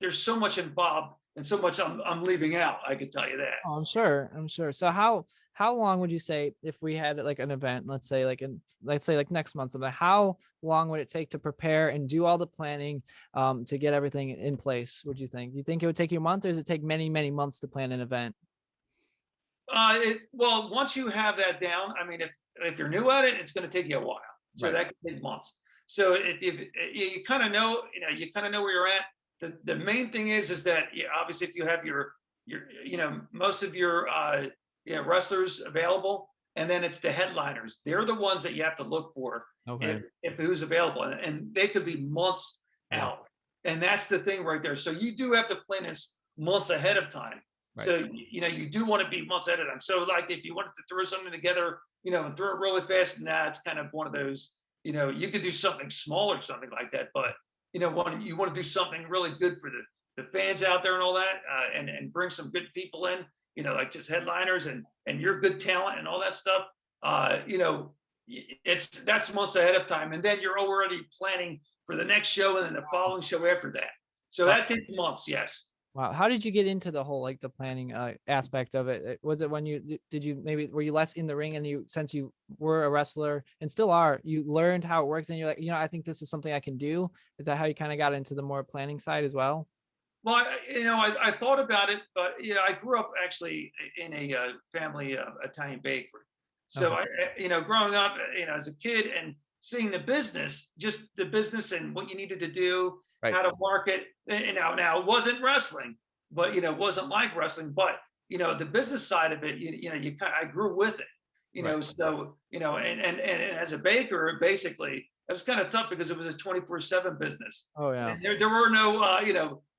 there's so much involved and so much I'm leaving out. I can tell you that. Oh, I'm sure. So how long would you say, if we had like an event, let's say like next month, something, how long would it take to prepare and do all the planning, to get everything in place? Would you think? Do you think it would take you a month, or does it take many, many months to plan an event? Well, once you have that down, I mean, if you're new at it, it's going to take you a while. So Right. that can take months. So if you kind of know, where you're at. The main thing is that, obviously, if you have your most of your wrestlers available, and then it's the headliners. They're the ones that you have to look for. Okay. If who's available, and they could be months Yeah. out, and that's the thing right there. So you do have to plan this months ahead of time. Right. So you do want to be months ahead of time. So like if you wanted to throw something together, and throw it really fast, it's kind of one of those. You could do something small or something like that, but when you want to do something really good for the fans out there and all that, and bring some good people in, like just headliners and your good talent and all that stuff, that's months ahead of time, and then you're already planning for the next show and then the following show after that. So that takes months, yes. Wow. How did you get into the whole, like, the planning aspect of it? Was it when maybe were you less in the ring, and since you were a wrestler and still are, you learned how it works, and you're like, I think this is something I can do? Is that how you kind of got into the more planning side as well? Well, I thought about it, but I grew up actually in a family Italian bakery. So growing up, as a kid and seeing the business, just the business and what you needed to do, Right. how to market. And now it wasn't wrestling, but it wasn't like wrestling. But the business side of it, I grew with it. Right. So and as a baker, basically, it was kind of tough because it was a 24/7 business. Oh yeah. And there were no,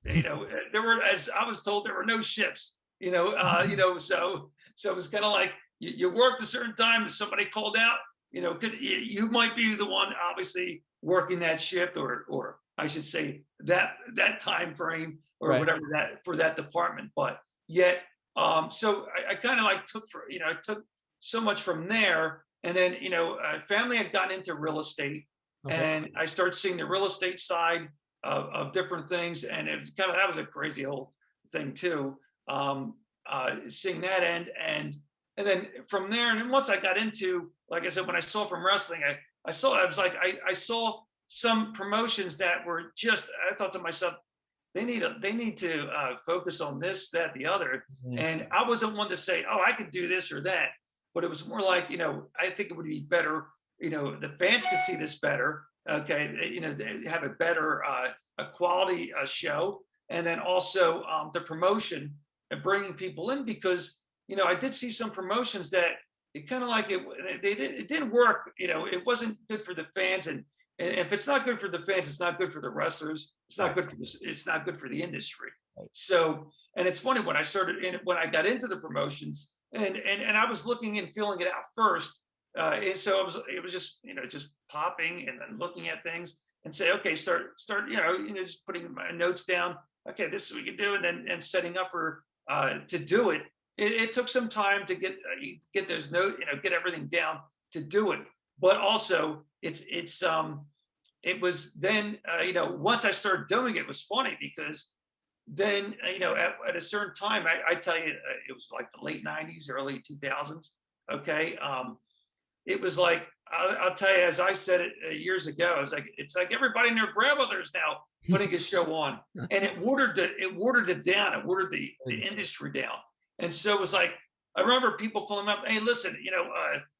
there were, as I was told, there were no shifts. So it was kind of like you worked a certain time, and somebody called out. You might be the one obviously working that shift, or I should say that time frame, or Right. whatever that for that department. But yet, so I kind of like took so much from there, and then family had gotten into real estate, Okay. and I started seeing the real estate side of different things, and it was that was a crazy whole thing too. Seeing that end, and then from there, and then once I got into, like I said, when I saw from wrestling, I saw some promotions that were just, I thought to myself, they need to focus on this, that, the other. Mhm. And I wasn't one to say, oh, I could do this or that, but it was more like, I think it would be better, the fans could see this better. Okay, they have a better a quality show, and then also the promotion and bringing people in, because I did see some promotions that it kind of like it didn't work. It wasn't good for the fans, and if it's not good for the fans, it's not good for the wrestlers. It's not good for this. It's not good for the industry. Right. So, and it's funny when I got into the promotions, and I was looking and feeling it out first. And so it was just just popping and then looking at things and say, okay, start just putting my notes down. Okay, this is what we can do, and then setting up for to do it. It took some time to get those notes, get everything down to do it. But also, it was then once I started doing it, it was funny because then at a certain time, I tell you, it was like the late '90s, early 2000s. Okay, it was like I'll tell you, as I said it years ago, I was like, it's like everybody and their grandmothers now putting a show on, and it watered it down, it watered the industry down. And so it was like, I remember people calling up, hey, listen,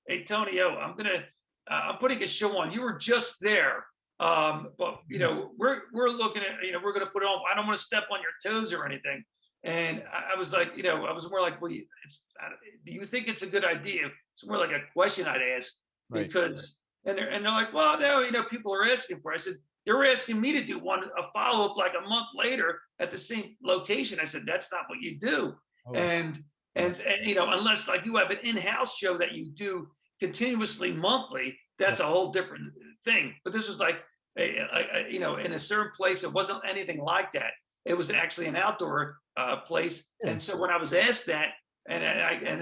hey Tony, I'm putting a show on. You were just there, but we're looking at, we're gonna put it on. I don't want to step on your toes or anything. And I was like, I was more like, well, do you think it's a good idea? It's more like a question I'd ask, because, and they're like, well, no, people are asking for it. I said, they're asking me to do a follow-up like a month later at the same location. I said, that's not what you do. Oh. And unless like you have an in-house show that you do continuously monthly, that's a whole different thing. But this was like, in a certain place, it wasn't anything like that. It was actually an outdoor place. And so when I was asked that, and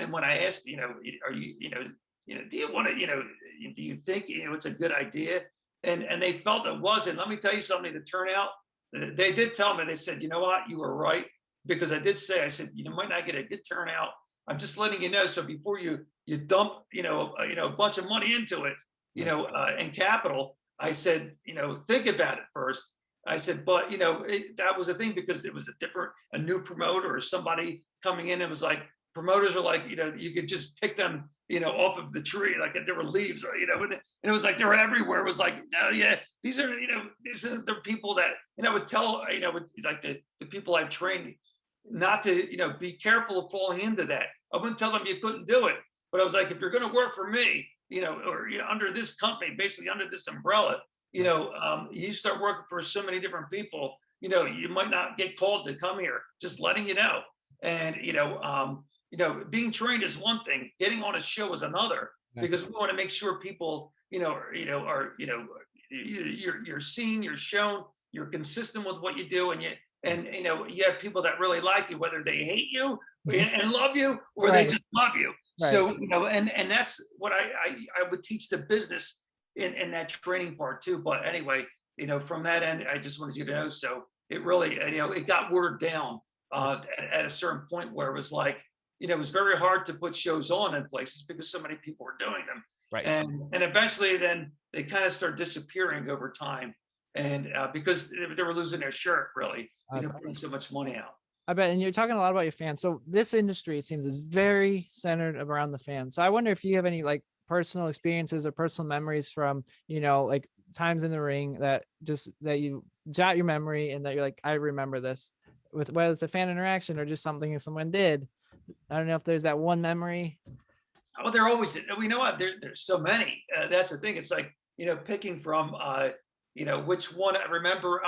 then when I asked, are you, do you want to, do you think, it's a good idea? And they felt it wasn't. Let me tell you something, the turnout, they did tell me, they said, you know what, you were right. Because I did say, I said, you might not get a good turnout. I'm just letting you know. So before you dump, a bunch of money into it, and capital, I said, think about it first. I said, but that was a thing, because it was a new promoter or somebody coming in. It was like, promoters are like, you could just pick them, off of the tree, like there were leaves, or, and it was like, they were everywhere. It was like, oh yeah, these are the people that, I would tell, like the people I've trained not to, be careful of falling into that. I wouldn't tell them you couldn't do it, but I was like, if you're going to work for me, or under this company, basically under this umbrella, you start working for so many different people, you might not get called to come here, just letting you know. And, being trained is one thing, getting on a show is another, because we want to make sure people, you're seen, you're shown, you're consistent with what you do. And you have people that really like you, whether they hate you and love you, or they just love you. So, and that's what I would teach the business in that training part too. But anyway, from that end, I just wanted you to know. So it really, it got watered down at a certain point where it was like, it was very hard to put shows on in places because so many people were doing them. Right. And eventually then they kind of start disappearing over time. And because they were losing their shirt, really, putting so much money out. I bet. And you're talking a lot about your fans. So this industry, it seems, is very centered around the fans. So I wonder if you have any like personal experiences or personal memories from, like times in the ring that you jot your memory and that you're like, I remember this, with whether it's a fan interaction or just something someone did. I don't know if there's that one memory. Oh, there always, we know what, there's so many. That's the thing. It's like, picking from, which one. I remember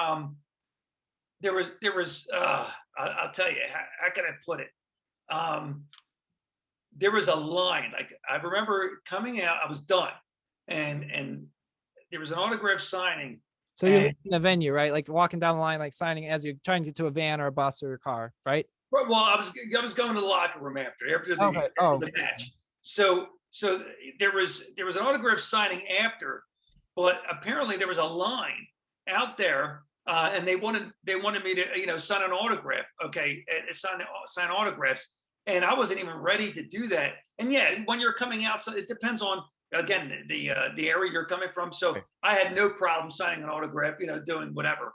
there was I'll tell you, how can I put it? There was a line, like I remember coming out, I was done, and there was an autograph signing. So you're in the venue, right? Like walking down the line, like signing as you're trying to get to a van or a bus or a car, right? Well, I was going to the locker room after the match. So there was an autograph signing after, but apparently there was a line out there, and they wanted me to sign an autograph. Okay, sign autographs, and I wasn't even ready to do that. And yeah, when you're coming out, so it depends on, again, the area you're coming from. So I had no problem signing an autograph, doing whatever.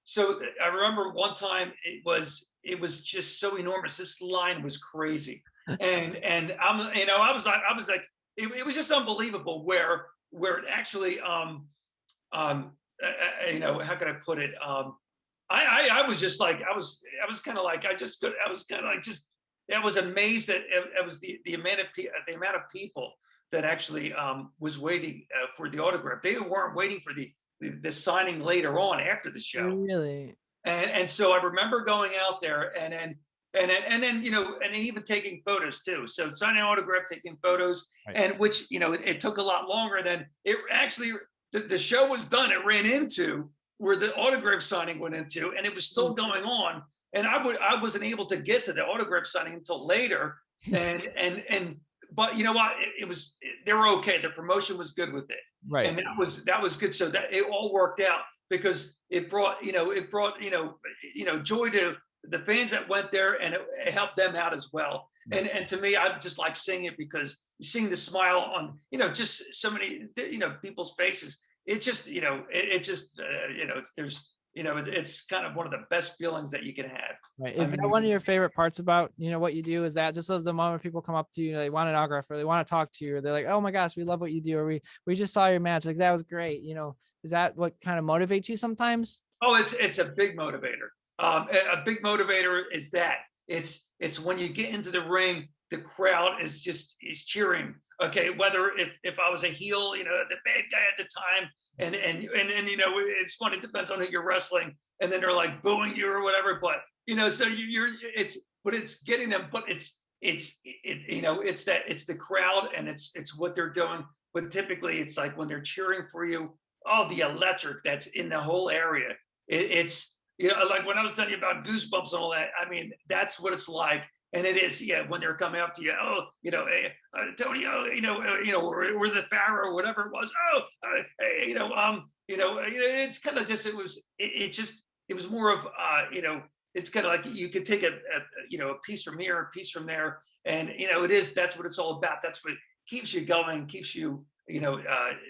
so I remember one time it was just so enormous. This line was crazy, and I'm you know I was like it was just unbelievable where it actually you know, how can I put it? I was just like I was kind of like I was kind of like just I was amazed that it was the the amount of people that actually was waiting for the autograph. They weren't waiting for the signing later on after the show. Really? And so I remember going out there and then you know and then even taking photos too. So signing autograph, taking photos, Right. and which you know it took a lot longer than it actually the show was done. It ran into where the autograph signing went into, and it was still going on. And I wasn't able to get to the autograph signing until later. And but you know what? It was they were okay. The promotion was good with it, Right. and that was good. So that it all worked out because it brought you know joy to the fans that went there, and it helped them out as well. And to me, I just like seeing it because seeing the smile on you know just so many you know people's faces. It's just you know it just you know it's there's you know it's kind of one of the best feelings that you can have. Right. I Is that mean, one of your favorite parts about, what you do? Is that just as the moment people come up to you, they want an autograph or they want to talk to you, or they're like, oh my gosh, we love what you do, or we just saw your match. Like that was great. Is that what kind of motivates you sometimes? oh, it's a big motivator. A big motivator is that it's when you get into the ring, the crowd is cheering. Okay, whether if I was a heel, you know, the bad guy at the time, and you know, it's funny. It depends on who you're wrestling, and then they're like booing you or whatever. But you know, so you're it's but it's getting them. But you know it's the crowd and it's what they're doing. But typically, it's like when they're cheering for you. Oh, the electric that's in the whole area. It's you know like when I was telling you about goosebumps and all that. I mean, that's what it's like. And it is, yeah, when they're coming up to you, oh, you know, hey, Tony, oh, you know, we're the Pharaoh, or whatever it was. Oh, hey, it's kind of just, it just, it was more of, you know, it's kind of like you could take you know, a piece from here, a piece from there, and you know, that's what it's all about. That's what keeps you going, keeps you, you know,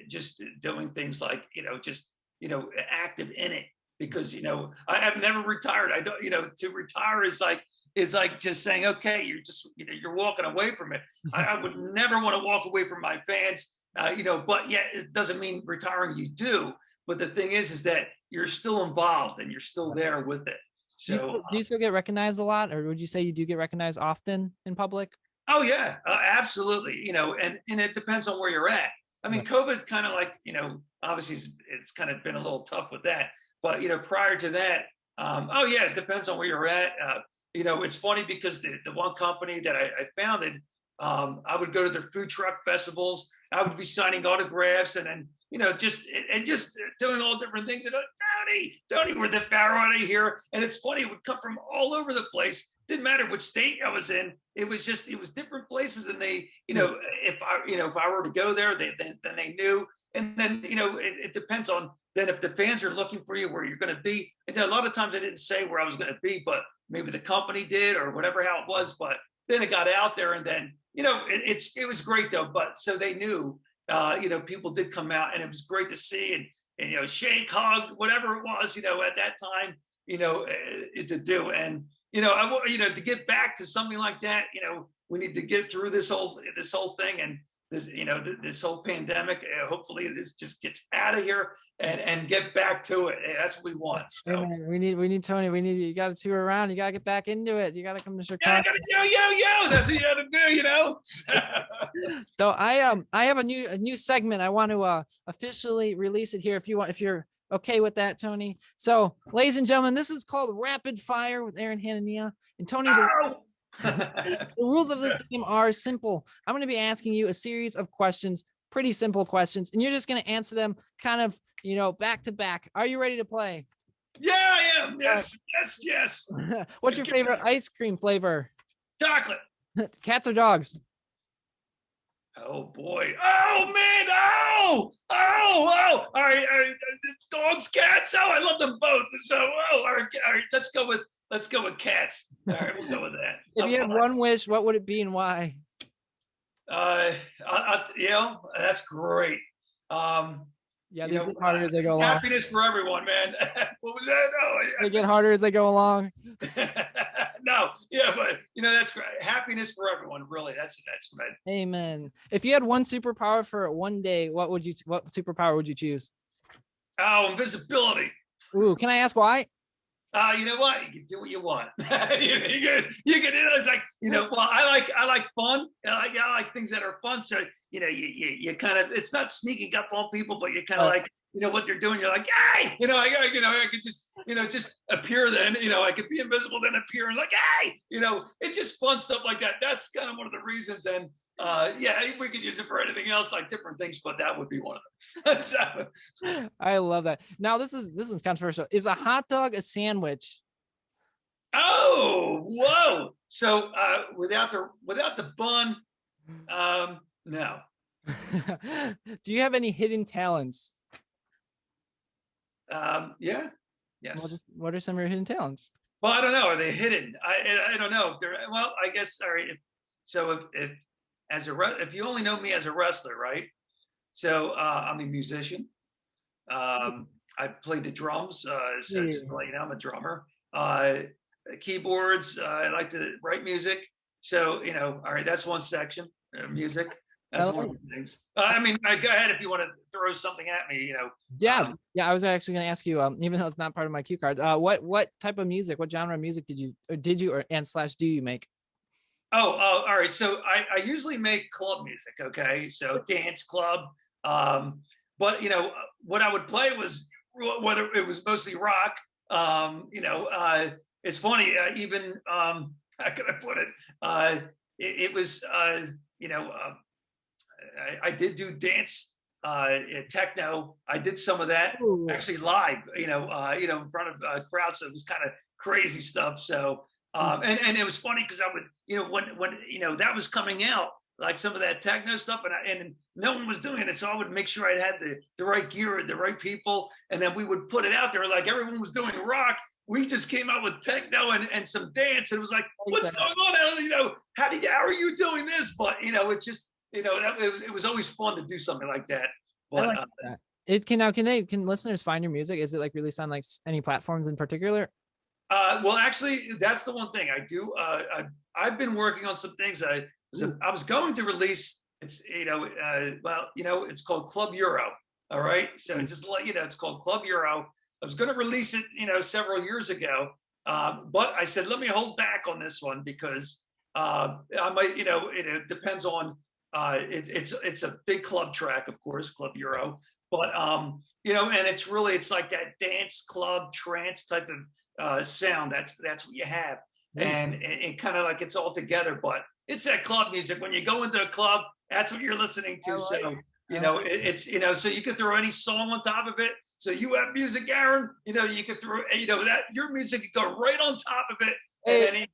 just doing things like, you know, just, you know, active in it. Because you know, I have never retired. I don't, you know, to retire is like just saying, okay, you're just, you know, you're walking away from it. I would never want to walk away from my fans, you know, but yet it doesn't mean retiring you do. But the thing is that you're still involved and you're still there with it. So, Do you still get recognized a lot, or would you say you do get recognized often in public? oh yeah, absolutely. You know, and it depends on where you're at. I mean, Right. COVID kind of like, you know, obviously it's kind of been a little tough with that. But, you know, prior to that, oh yeah, it depends on where you're at. You know, it's funny because the one company that I founded, I would go to their food truck festivals. I would be signing autographs and then, you know, just doing all different things. And Tony, we're the Pharaoh out of here. And it's funny, it would come from all over the place. Didn't matter which state I was in. It was different places. And they, you know, if I were to go there, then they knew. And then, you know, it depends on then if the fans are looking for you where you're going to be. And a lot of times I didn't say where I was going to be, but maybe the company did or whatever how it was. But then it got out there, and then you know it was great though. But so they knew, you know, people did come out, and it was great to see and you know shake, hug, whatever it was, you know, at that time, you know, to do. And you know, you know, to get back to something like that, you know, we need to get through this whole thing and this, you know, this whole pandemic. Hopefully, this just gets out of here and get back to it. That's what we want. Hey, So. man, we need Tony. You got to tour around. You got to get back into it. You got to come to Yeah, I Chicago. gotta yo. That's what you gotta do, you know. So I have a new segment. I want to officially release it here if you're okay with that, Tony. So, ladies and gentlemen, this is called Rapid Fire with Aaron Hanania and Tony. Oh! The rules of this game are simple. I'm going to be asking you a series of questions, pretty simple questions, and you're just going to answer them kind of, back to back. Are you ready to play? Yeah, I am. Yes. What's your favorite ice cream flavor? Chocolate. Cats or dogs? Oh boy. Oh man. Oh. All right. Dogs, cats. Oh, I love them both. So, all right. Let's go with cats. All right, we'll go with that. If you had one wish, what would it be and why? You know, that's great. Yeah, You these know, get harder as they this go is along. happiness for everyone, man. What was that? Oh, They get harder as they go along. no, yeah, but that's great. Happiness for everyone, really. That's right. Amen. If you had one superpower for one day, what superpower would you choose? Oh, invisibility. Ooh, can I ask why? You know what? You can do what you want. It's like, well, I like fun. I like things that are fun. So, you kind of, it's not sneaking up on people, but you kind of like, what they're doing. You're like, hey, I could just, just appear then, I could be invisible, then appear and like, hey, it's just fun stuff like that. That's kind of one of the reasons. And yeah, we could use it for anything else, like different things, but that would be one of them. So, I love that. Now this one's controversial. Is a hot dog a sandwich? oh, whoa! So without the bun, no. Do you have any hidden talents? Yeah, yes. What are some of your hidden talents? Well, I don't know. Are they hidden? I don't know if they're. Well, I guess. All right. If if you only know me as a wrestler, right? So I'm a musician. I played the drums. So just to let you know, I'm a drummer. Keyboards. I like to write music. So all right, that's one section. Music. That's one of the things. I mean, go ahead if you want to throw something at me. Yeah, I was actually going to ask you, even though it's not part of my cue card, what type of music, what genre of music did you do you make? Oh, all right. So I usually make club music. Okay, so dance club. But what I would play was whether it was mostly rock. It's funny. Even how can I put it? It was I did do dance, techno. I did some of that actually live, in front of crowds. So it was kind of crazy stuff. So, and it was funny because I would, when that was coming out, like some of that techno stuff, and no one was doing it. So I would make sure I had the right gear, the right people, and then we would put it out there. Like everyone was doing rock. We just came out with techno and some dance. And it was like, what's going on? How are you doing this? But it's just, it was always fun to do something like that. But I like that. Can listeners find your music? Is it like released on like any platforms in particular? Well, actually, that's the one thing I do. I've been working on some things. I was going to release. It's it's called Club Euro. All right, so just to let you know, it's called Club Euro. I was going to release it, several years ago, but I said let me hold back on this one because I might, it depends on. It's a big club track, of course, Club Euro, but and it's like that dance club trance type of sound. That's what you have, and it kind of like it's all together. But it's that club music. When you go into a club, that's what you're listening to. So it's so you can throw any song on top of it. So you have music, Aaron. You can throw that your music could go right on top of it. And then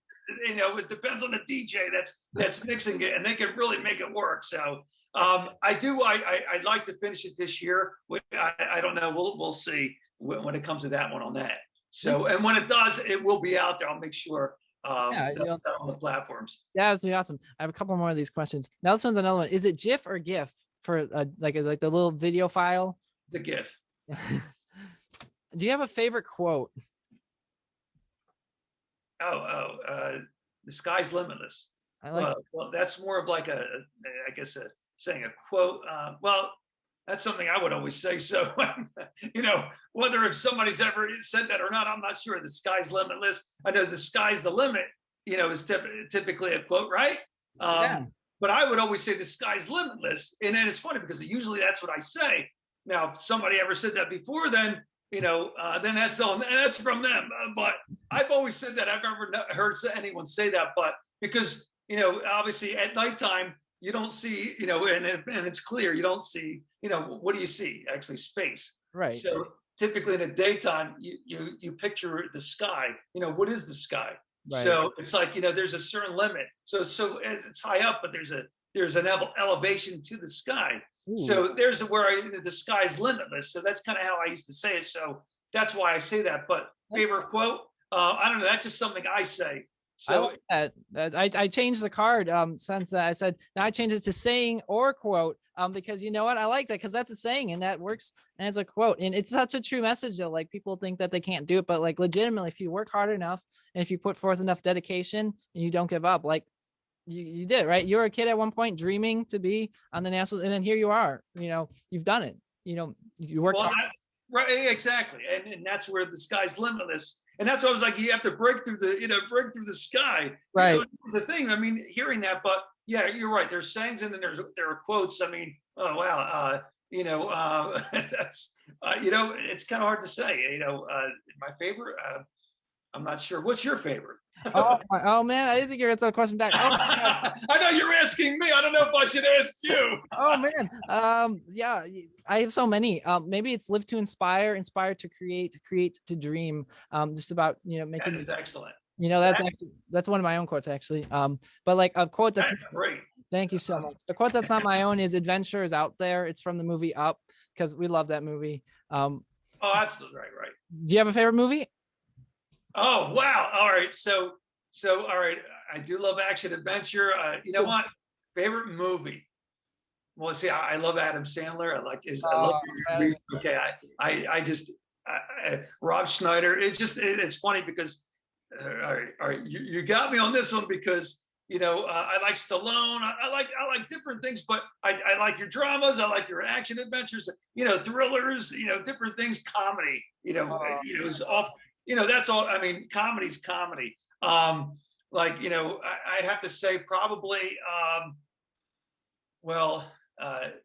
it depends on the DJ that's mixing it, and they can really make it work. So I'd like to finish it this year. I don't know. We'll see when it comes to that one on that. So and when it does, it will be out there. I'll make sure that's on the platforms. Yeah, that's awesome. I have a couple more of these questions. Now this one's another one. Is it GIF or GIF for like the little video file? It's a GIF. Do you have a favorite quote? The sky's limitless. I like well, that's more of like saying a quote. Well, that's something I would always say. So, whether if somebody's ever said that or not, I'm not sure. The sky's limitless. I know the sky's the limit, is typically a quote, right? But I would always say the sky's limitless. And then it's funny because usually that's what I say. Now, if somebody ever said that before, then then that's from them. But I've always said that. I've never heard anyone say that. But because obviously at nighttime you don't see, and it's clear you don't see. What do you see? Actually, space. Right. So typically in the daytime, you picture the sky. What is the sky? Right. So it's like there's a certain limit. So it's high up, but there's an elevation to the sky. Ooh. So there's where the sky's limitless. So that's kind of how I used to say it. So that's why I say that. But favorite quote, I don't know. That's just something I say. I So like that. I changed the card since I said now I changed it to saying or quote because you know what, I like that because that's a saying and that works and it's a quote and it's such a true message though. Like people think that they can't do it, but like legitimately, if you work hard enough and if you put forth enough dedication and you don't give up, like you did, right? You were a kid at one point dreaming to be on the nationals, and then here you are. You know, you've done it. You know, you worked well, hard. right, exactly, and that's where the sky's limitless. And that's why I was like, you have to break through the, break through the sky. Right. You know, it's a thing. I mean, hearing that, but yeah, you're right. There's sayings and then there are quotes. I mean, oh wow, that's it's kind of hard to say. My favorite. I'm not sure. What's your favorite? Oh man, I didn't think you were gonna throw a question back. Oh, I know you're asking me. I don't know if I should ask you. oh man, yeah, I have so many. Maybe it's live to inspire, inspire to create to dream. Just about making. That is excellent. That's one of my own quotes actually. But like a quote that's great. Thank you so much. The quote that's not my own is "Adventure is out there." It's from the movie Up because we love that movie. Oh, absolutely right. Do you have a favorite movie? Oh wow! All right, so all right. I do love action adventure. You know what? Favorite movie? Well, see, I love Adam Sandler. I like his. I love his movies. Okay, I just Rob Schneider. It's funny because all right, you got me on this one because I like Stallone. I like different things, but I like your dramas. I like your action adventures. Thrillers. Different things. Comedy. Is off. That's all. I mean, comedy's comedy. I'd have to say probably. I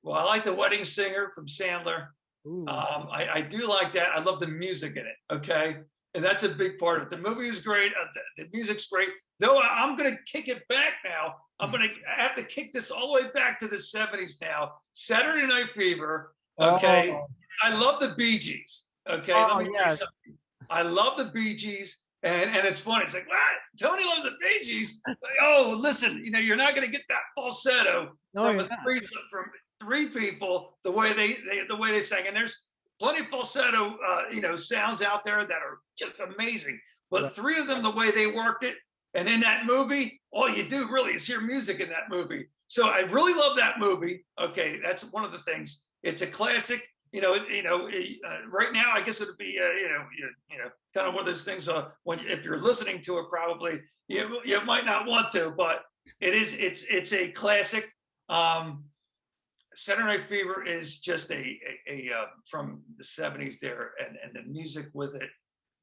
like The Wedding Singer from Sandler. I do like that. I love the music in it. Okay, and that's a big part of it. The movie is great. The music's great. Though I'm going to kick it back now. I have to kick this all the way back to the 70s now. Saturday Night Fever. Okay, I love the Bee Gees. Okay, let me tell you something. I love the Bee Gees. And it's funny. It's like, what? Tony loves the Bee Gees. Like, oh, listen, you're not going to get that falsetto from three people the way they sang. And there's plenty of falsetto, sounds out there that are just amazing. But three of them, the way they worked it, and in that movie, all you do really is hear music in that movie. So I really love that movie. Okay, that's one of the things. It's a classic. Right now, I guess it'd be, kind of one of those things. If you're listening to it, probably you might not want to, but it's a classic. Saturday Night Fever is just a from the 70s there, and the music with it.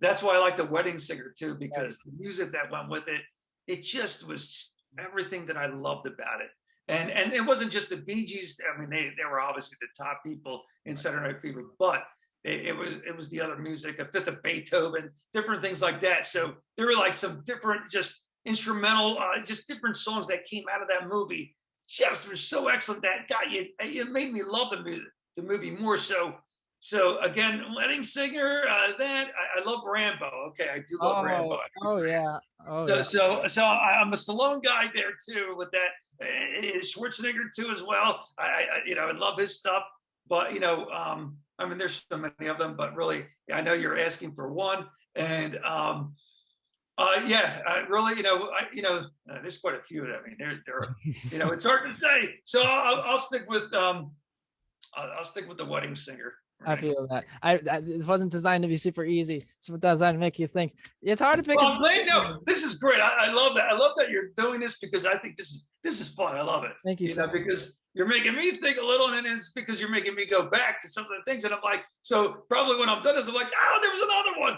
That's why I like The Wedding Singer too, because the music that went with it, it just was everything that I loved about it. And it wasn't just the Bee Gees. I mean, they were obviously the top people in Saturday Night Fever, but it was the other music, a fifth of Beethoven, different things like that. So there were like some different, just instrumental, just different songs that came out of that movie. Just were so excellent that it made me love the movie more so. So again, Wedding Singer, I love Rambo. Okay, I do love Rambo. So I'm a Stallone guy there too with that. Schwarzenegger too as well. I love his stuff. But I mean, there's so many of them. But really, I know you're asking for one, and really, there's quite a few. I mean, there are, it's hard to say. So I'll stick with The Wedding Singer. I feel that. It wasn't designed to be super easy. It's designed to make you think. It's hard to pick. Well, no, this is great. I love that. I love that you're doing this because I think this is fun. I love it. Thank you. Because you're making me think a little, and it's because you're making me go back to some of the things, and I'm like, so probably when I'm done this, I'm like, oh, there was another one.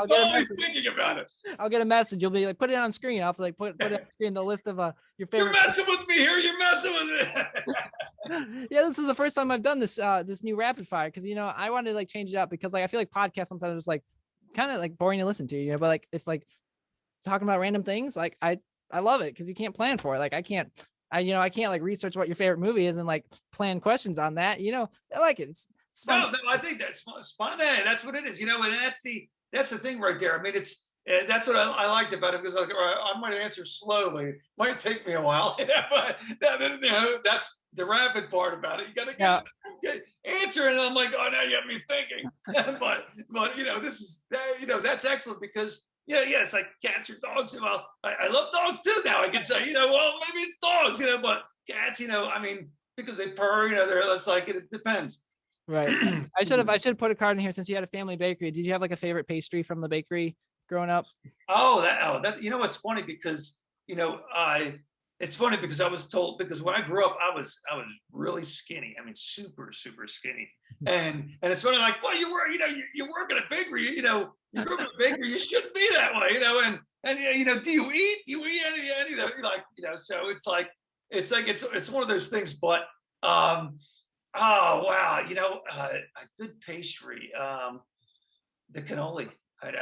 So I'm always thinking about it. I'll get a message. You'll be like, put it on screen. I'll have to like put it on screen, the list of your favorite. You're messing with me here. You're messing with me. Yeah, this is the first time I've done this this new rapid fire because I wanted to like change it up because like I feel like podcasts sometimes is like kind of like boring to listen to, but like if like talking about random things, like I love it because you can't plan for it. Like I can't like research what your favorite movie is and like plan questions on that. I like it. It's fun. No, I think that's fun. That's what it is. And that's the thing right there. I mean, that's what I liked about it because like, I might answer slowly. It might take me a while, but that's the rapid part about it. You got to get answer, and I'm like, oh, now you have me thinking. but this is that's excellent because yeah, it's like cats or dogs. Well, I love dogs too now. I can say, well, maybe it's dogs, but cats, I mean, because they purr, it's like, it depends. Right. I should put a card in here since you had a family bakery. Did you have like a favorite pastry from the bakery growing up? It's funny because, it's funny because I was told, because when I grew up, I was really skinny. I mean, super, super skinny. And it's funny, like, well, you work at a bakery, you grew up at a bakery, you shouldn't be that way, and do you eat any of that? Like, so it's one of those things, but, oh, wow. A good pastry, the cannoli. Can't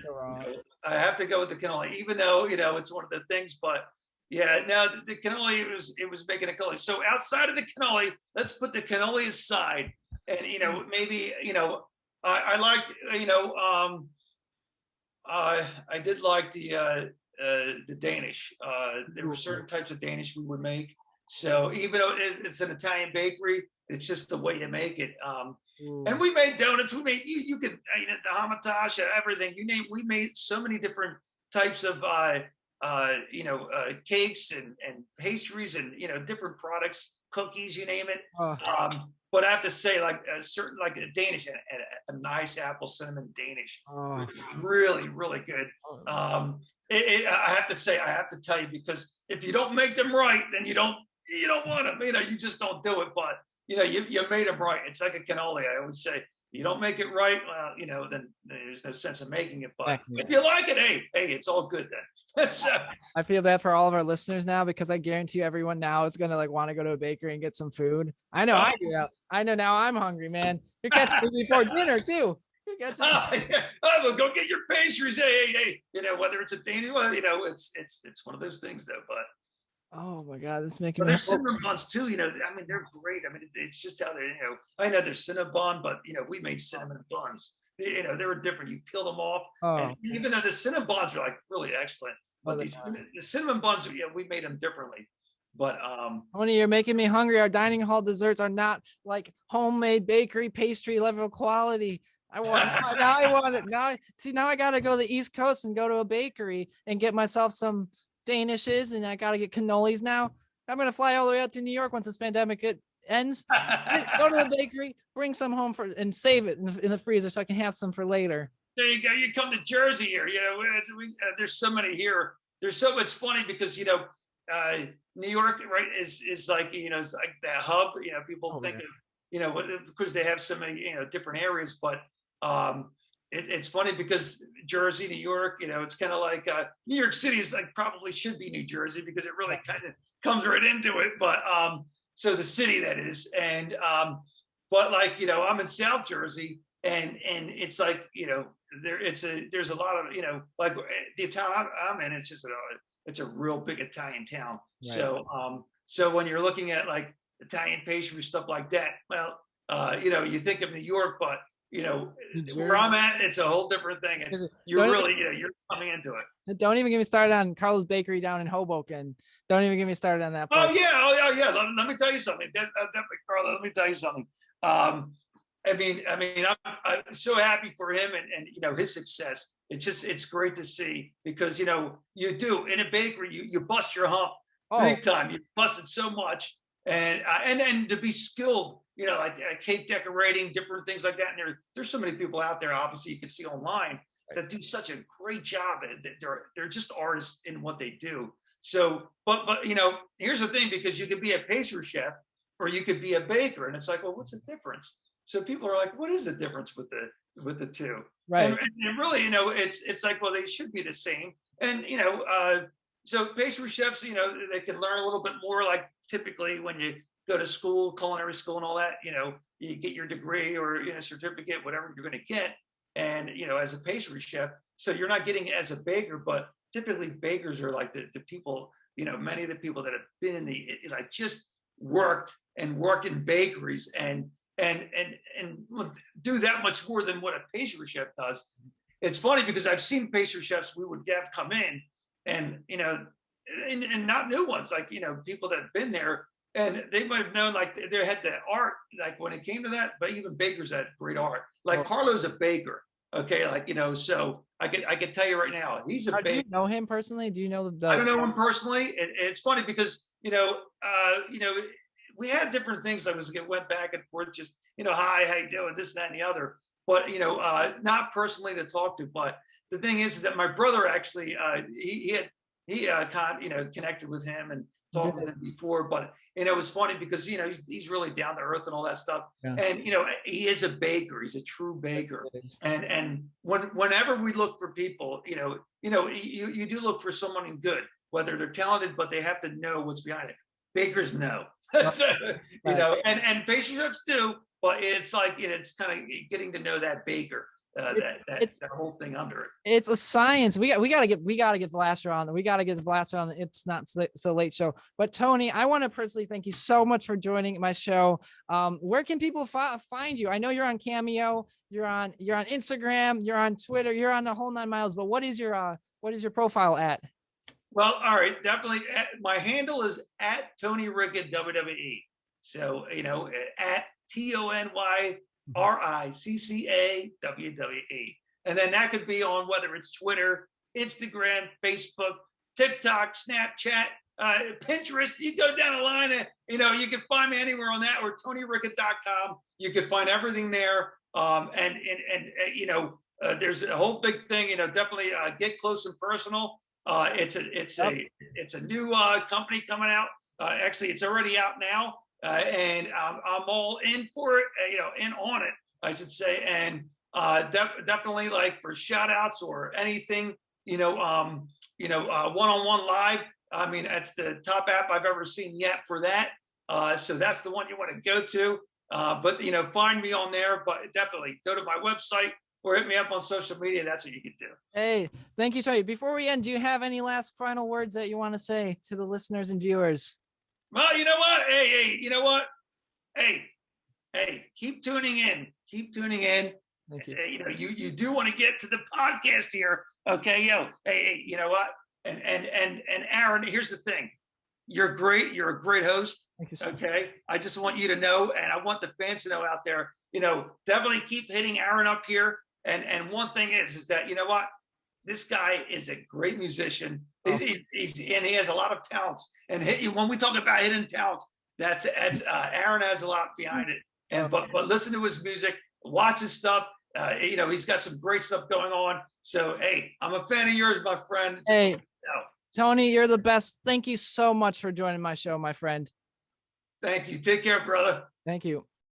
go wrong. I have to go with the cannoli, even though, it's one of the things, but yeah, now the cannoli, it was making a cannoli. So outside of the cannoli, let's put the cannoli aside. And, maybe, I liked, I did like the Danish. There were certain types of Danish we would make. So even though it's an Italian bakery, it's just the way you make it. And we made donuts. We made, you could, the hamantash, everything you name. We made so many different types of, cakes and pastries and, different products, cookies, you name it. But I have to say, like a certain, like a Danish, and a nice apple cinnamon Danish, really, really good. I have to say, I have to tell you, because if you don't make them right, then you don't want them. You just don't do it. But you made them right. It's like a cannoli. I always say, you don't make it right, well, then there's no sense of making it. But if you like it, hey, it's all good then. So, I feel bad for all of our listeners now, because I guarantee everyone now is gonna like want to go to a bakery and get some food. I know I do. I know now I'm hungry, man. You're catching me before dinner too. Well, go get your pastries. Hey. Whether it's a Danish, well, it's one of those things though. But oh my God, this is making me. There's cinnamon buns too. I mean, they're great. I mean, it's just how they're. I know there's cinnamon, but we made cinnamon buns. They were different. You peel them off, and even though the cinnamon buns are like really excellent, but the cinnamon buns, we made them differently. But Tony, you're making me hungry. Our dining hall desserts are not like homemade bakery pastry level quality. I want it now. See, now I gotta go to the East Coast and go to a bakery and get myself some Danishes, and I gotta get cannolis now. I'm gonna fly all the way out to New York once this pandemic ends. Go to the bakery, bring some home and save it in the freezer so I can have some for later. There you go. You come to Jersey here. There's so many here. It's funny because New York, right, is like it's like the hub. People think of because they have so many different areas, but it's funny because Jersey, New York, it's kind of like New York City is like probably should be New Jersey because it really kind of comes right into it. But so the city that is, and but like I'm in South Jersey, and it's like there's a lot of like the town I'm in. It's just it's a real big Italian town. Right. So when you're looking at like Italian pastry stuff like that, well, you think of New York, but where I'm at, it's a whole different thing. You're coming into it. Don't even get me started on Carlos Bakery down in Hoboken. Don't even get me started on that part. Oh yeah. Let me tell you something. Carlos, let me tell you something. I mean, I'm so happy for him and his success. It's great to see because you do in a bakery you bust your hump big time. You bust it so much, and to be skilled. Like cake decorating, different things like that. And there's so many people out there, obviously you can see online, that do such a great job. They're just artists in what they do. So, but here's the thing, because you could be a pastry chef or you could be a baker, and it's like, well, what's the difference? So people are like, what is the difference with the two? Right. And really, it's like, well, they should be the same. And so pastry chefs, they can learn a little bit more. Like typically when you go to school, culinary school and all that, you get your degree or certificate, whatever you're going to get. And, as a pastry chef, so you're not getting it as a baker, but typically bakers are like the people, many of the people that have been in like just worked in bakeries and do that much more than what a pastry chef does. It's funny because I've seen pastry chefs we would have come in and, and not new ones, like, people that have been there. And they might have known, like, they had the art, like when it came to that, but even bakers had great art. Like Carlo's a baker. Okay, like, so I could tell you right now, he's a Do you big. know him personally? Do you know I the don't know him personally. It's funny because we had different things. Went back and forth, just hi, how you doing, this, that, and the other. But not personally to talk to. But the thing is that my brother actually connected with him and talked with him before. But it was funny because he's really down to earth and all that stuff. Yeah. And he is a baker. He's a true baker. And whenever we look for people, you do look for someone good, whether they're talented, but they have to know what's behind it. Bakers know, so, and pastry chefs do, but it's like it's kind of getting to know that baker, that whole thing under it. It's a science. We gotta get Vlaster on. We gotta get Vlaster on. It's not so late show. But Tony, I want to personally thank you so much for joining my show. Where can people find you? I know you're on Cameo, you're on Instagram, you're on Twitter, you're on the whole 9 miles. But what is your profile at? Well, all right, definitely. My handle is at Tony Ricca WWE. So at TonyRicca WWE. And then that could be on whether it's Twitter, Instagram, Facebook, TikTok, Snapchat, Pinterest. You go down the line and you can find me anywhere on that, or TonyRicca.com. You can find everything there. There's a whole big thing. Definitely get close and personal. It's a new company coming out. Actually, it's already out now, and I'm all in for it. In on it, I should say, and definitely like for shout outs or anything. One-on-one live. I mean, that's the top app I've ever seen yet for that. So that's the one you want to go to. But find me on there. But definitely go to my website or hit me up on social media. That's what you can do. Hey, thank you, Tony. Before we end, do you have any last final words that you want to say to the listeners and viewers? Well, you know what? Hey, you know what? Hey, keep tuning in. Keep tuning in. Thank you. You do want to get to the podcast here. Okay, hey, you know what? And Aaron, here's the thing. You're great. You're a great host. Thank you, sir. Okay. I just want you to know, and I want the fans to know out there, definitely keep hitting Aaron up here. And one thing is that, what? This guy is a great musician. And he has a lot of talents. And when we talk about hidden talents, that's Aaron has a lot behind it. And but listen to his music, watch his stuff. He's got some great stuff going on. So hey, I'm a fan of yours, my friend. Hey, Tony, you're the best. Thank you so much for joining my show, my friend. Thank you. Take care, brother. Thank you.